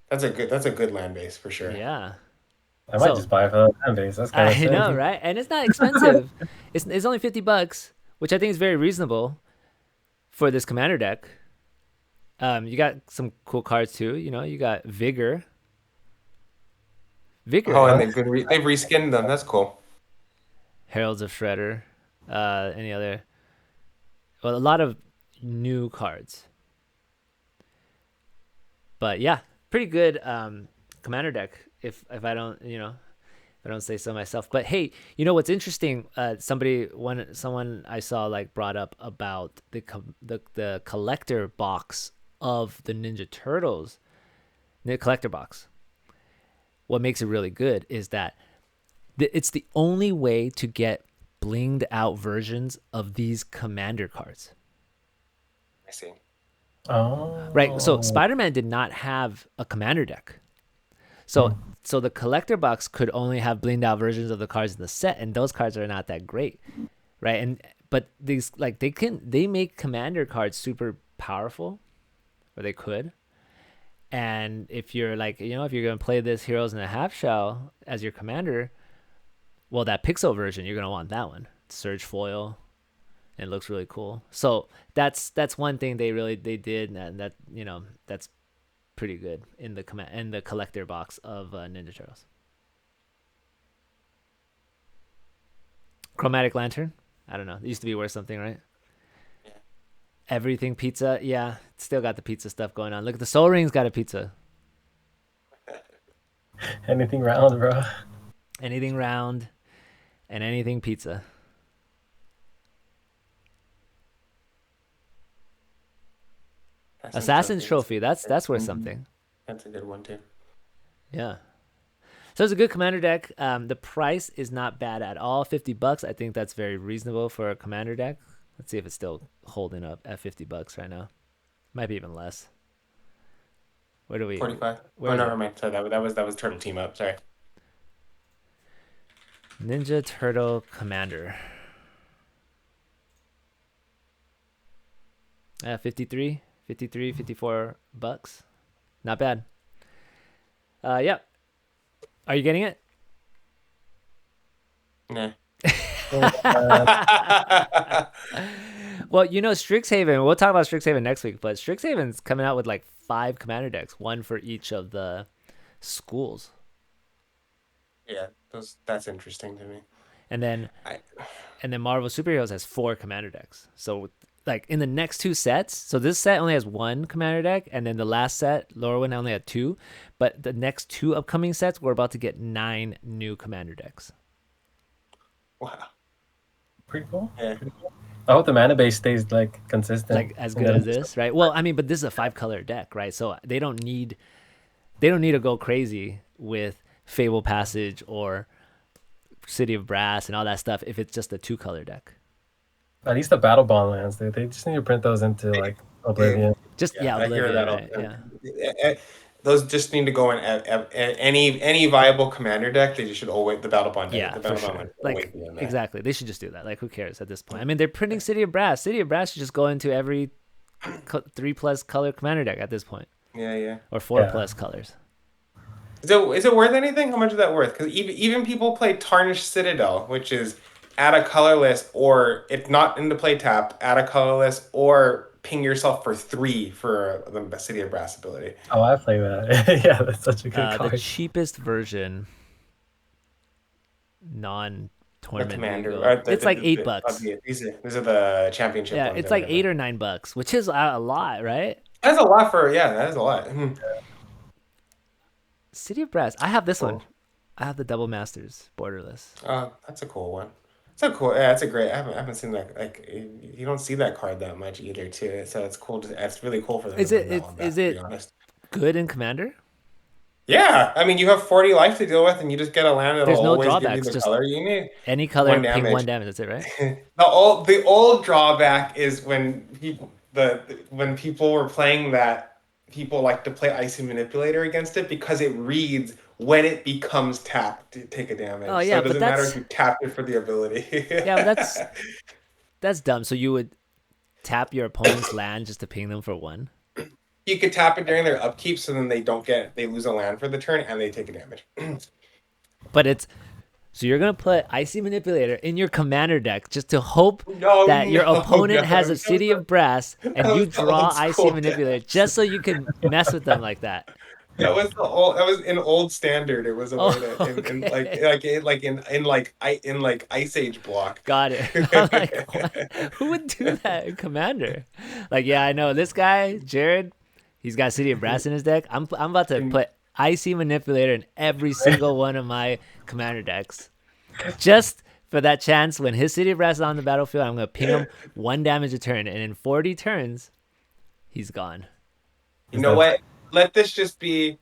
That's a good land base for sure. Yeah. I might just buy it for the fan base. That's kind of I sick. know, right? And it's not expensive. It's only $50, which I think is very reasonable for this commander deck. You got some cool cards too. You got Vigor. Oh, and they've reskinned them. That's cool. Heralds of Shredder. Any other? Well, a lot of new cards. But yeah, pretty good commander deck. If I don't, if I don't say so myself. But hey, what's interesting? Someone I saw like brought up about the collector box of the Ninja Turtles. The collector box. What makes it really good is that it's the only way to get blinged out versions of these commander cards. I see. Oh. Right. So Spider-Man did not have a commander deck. So the collector box could only have blinged out versions of the cards in the set, and those cards are not that great. Right. But these they make commander cards super powerful, or they could. And if you're like, if you're going to play this Heroes in a Half Shell as your commander, well, that pixel version, you're going to want that one. Surge foil. It looks really cool. So that's one thing they did, and that, that's pretty good in the collector box of Ninja Turtles. Chromatic Lantern. I don't know. It used to be worth something, right? Everything pizza, yeah, still got the pizza stuff going on. Look, the Soul Ring's got a pizza. Anything round, bro. Anything round, and anything pizza. Assassin's Trophy. That's worth something. That's a good one too. Yeah. So it's a good commander deck. The price is not bad at all. $50. I think that's very reasonable for a commander deck. Let's see if it's still holding up at $50 right now. Might be even less. Where do we? 45. Oh, never mind. So that was Turtle Team Up. Sorry. Ninja Turtle Commander. 54 bucks. Not bad. Yep. Are you getting it? Nah. Well, Strixhaven, we'll talk about Strixhaven next week, but Strixhaven's coming out with like 5 commander decks, one for each of the schools. Yeah, that's interesting to me. And then Marvel Superheroes has 4 commander decks. So like in the next 2 sets, so this set only has 1 commander deck, and then the last set, lower one, only had 2. But the next 2 upcoming sets, we're about to get 9 new commander decks. Wow. Pretty cool. Yeah. I hope the mana base stays like consistent, like as good as this, right? Well, I mean, but this is a 5-color deck, right? So they don't need to go crazy with Fable Passage or City of Brass and all that stuff if it's just a 2-color deck. At least the battle bond lands, dude. They just need to print those into like Oblivion. Just I hear Oblivion, that right? Yeah. Those just need to go in any viable commander deck. They just should always the battle bond deck. Yeah, the battle for bond sure. should always Like be in there. exactly, they should just do that. Like, who cares at this point? I mean, they're printing City of Brass. City of Brass should just go into every 3+ color commander deck at this point, Yeah. or 4+ colors. Is it worth anything? How much is that worth? Because even people play Tarnished Citadel, which is add a colorless, or if not into play tap, add a colorless, or ping yourself for 3 for the City of Brass ability. Oh, I play that. Yeah, that's such a good card. The cheapest version, The non-tournament commander. legal, it's like $8. These are the championship Yeah, ones it's or like whatever. $8 or $9, which is a lot, right? That's a lot for that is a lot. City of Brass. I have this Cool. one. I have the Double Masters borderless. That's a cool one. It's a cool. Yeah, it's a great. I haven't seen that. Like you don't see that card that much either, too. So it's cool. It's really cool for them. Is to it? bring that one back, Is to it be honest. good in Commander? Yeah, I mean you have 40 life to deal with, and you just get a land that'll There's no always give you drawbacks, the just color you need. Any color, 1 ping 1 damage. damage. That's it, right? The old drawback is when when people were playing that, people like to play Icy Manipulator against it because it reads when it becomes tapped to take a damage. Oh, yeah, so it but doesn't matter that's- if you tap it for the ability. Yeah, but that's dumb. So you would tap your opponent's land just to ping them for 1? You could tap it during their upkeep, so then they lose a land for the turn and they take a damage. But so you're gonna put Icy Manipulator in your commander deck just to hope that your opponent has a City of Brass and That you was the draw old Icy school Manipulator just so you can mess with them like that. That was in old standard. It was a way to in like Ice Age block. Got it. I'm like, what? Who would do that in Commander? Like, yeah, I know this guy, Jared. He's got City of Brass in his deck. I'm about to put Icy Manipulator in every single one of my Commander decks, just for that chance when his City of Brass is on the battlefield. I'm gonna ping him 1 damage a turn, and in 40 turns, he's gone. You know what? Let this just be,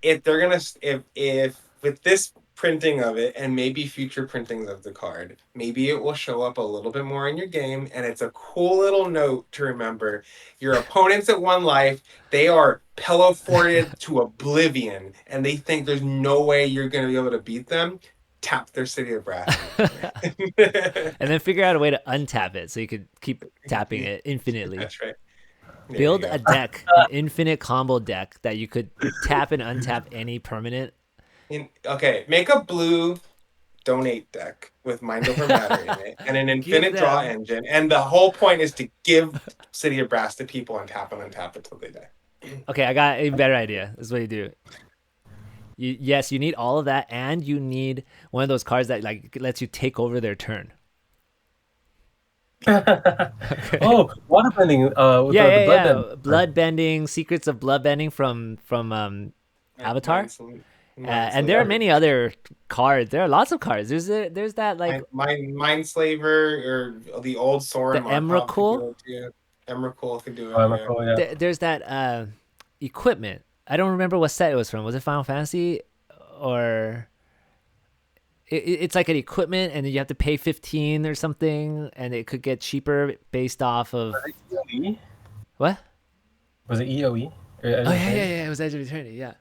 if they're gonna if with this printing of it and maybe future printings of the card, maybe it will show up a little bit more in your game, and it's a cool little note to remember. Your opponents at 1 life, they are pillow forted to oblivion, and they think there's no way you're gonna be able to beat them. Tap their City of Brass. And then figure out a way to untap it so you could keep tapping it infinitely. That's right. There Build you go. a deck, an infinite combo deck that you could tap and untap any permanent. Okay, make a blue donate deck with Mind Over Matter in it and an infinite draw engine, and the whole point is to give City of Brass to people and tap and untap it till they die. Okay, I got a better idea. This is what you do. Yes, you need all of that, and you need one of those cards that like lets you take over their turn. Oh, waterbending. With Yeah, the blood yeah. bend. Blood bending, secrets of blood bending from Avatar. And there are many other cards. There are lots of cards. There's that like Mindslaver or the old sword. The Emrakul? Emrakul could do it. Emrakul, yeah. there's that equipment. I don't remember what set it was from. Was it Final Fantasy or? It's like an equipment, and you have to pay 15 or something, and it could get cheaper based off of EOE? what? Was it EOE? Oh yeah. It was Edge of Eternity. Yeah.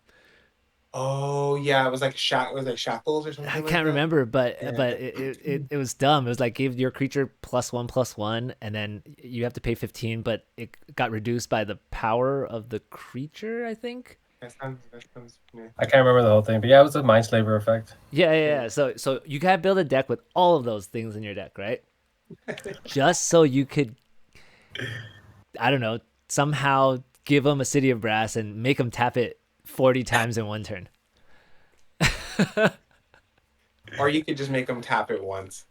Oh yeah, it was like shackles or something. I like can't that. remember, but it was dumb. It was like give your creature +1/+1, and then you have to pay 15, but it got reduced by the power of the creature, I think. That sounds yeah. I can't remember the whole thing, but yeah, it was a mind slaver effect. Yeah. So you gotta build a deck with all of those things in your deck, right? Just so you could, I don't know, somehow give them a City of Brass and make them tap it 40 times in one turn. Or you could just make them tap it once.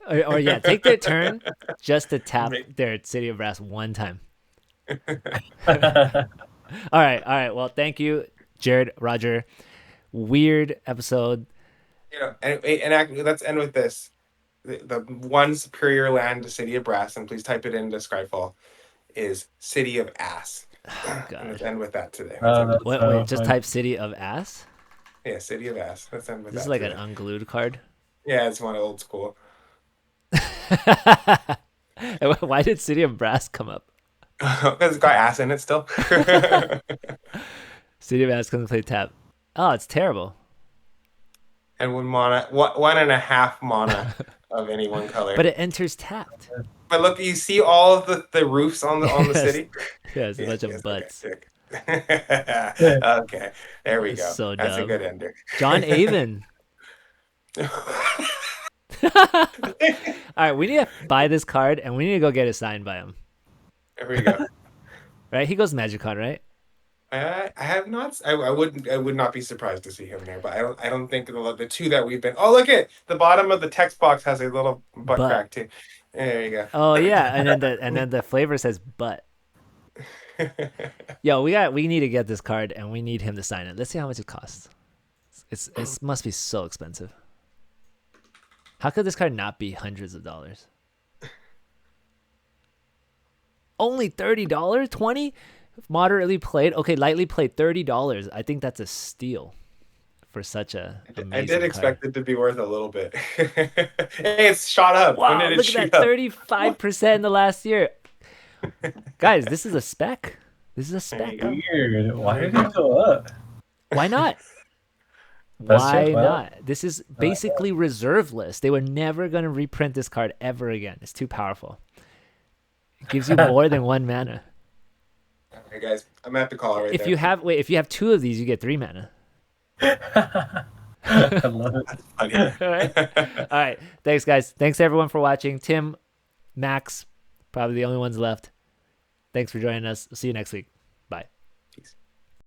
Or yeah, take their turn just to tap Make- their City of Brass one time. All right. Well, thank you, Jared, Roger. Weird episode. And actually, let's end with this. The one superior land to City of Brass, and please type it into Skyfall, is City of Ass. And let's God. end with that today. Let's end with- Wait, just type City of Ass? yeah, City of Ass. Let's end with This that is like today. an unglued card. Yeah, it's one old school. Why did City of Brass come up? Because it's got ass in it still. City of Ass comes play tap. Oh, it's terrible. And 1.5 mana of any one color. But it enters tapped. But look, you see all of the roofs on the Yes. city? Yeah, it's a bunch of butts. Okay. Okay, there we It's go. so That's a dumb. good ender. John Avon. All right, we need to buy this card and we need to go get it signed by him. There we go. Right? He goes MagicCon, right? I have not. I would not be surprised to see him there, but I don't think the two that we've been. Oh, look at the bottom of the text box has a little butt crack too. There you go. Oh yeah, and then the flavor says butt. Yo, we need to get this card and we need him to sign it. Let's see how much it costs. It must be so expensive. How could this card not be hundreds of dollars? Only $30? $20? Moderately played. Okay, lightly played $30. I think that's a steal for such a amazing I did expect card. it to be worth a little bit. Hey, it's shot up. When Wow, did it look shoot at that, up? 35% in the last year. Guys, this is a spec. This is a There spec. you go. Weird. Why did it go up? Why not? That's Why just- well, not? This is basically reserve list. They were never going to reprint this card ever again. It's too powerful. It gives you more than one mana. Hey guys, I'm at the call right If there. you have two of these, you get 3 mana. I love it. Funny. All right. All right. Thanks, guys. Thanks everyone for watching. Tim, Max, probably the only ones left. Thanks for joining us. See you next week.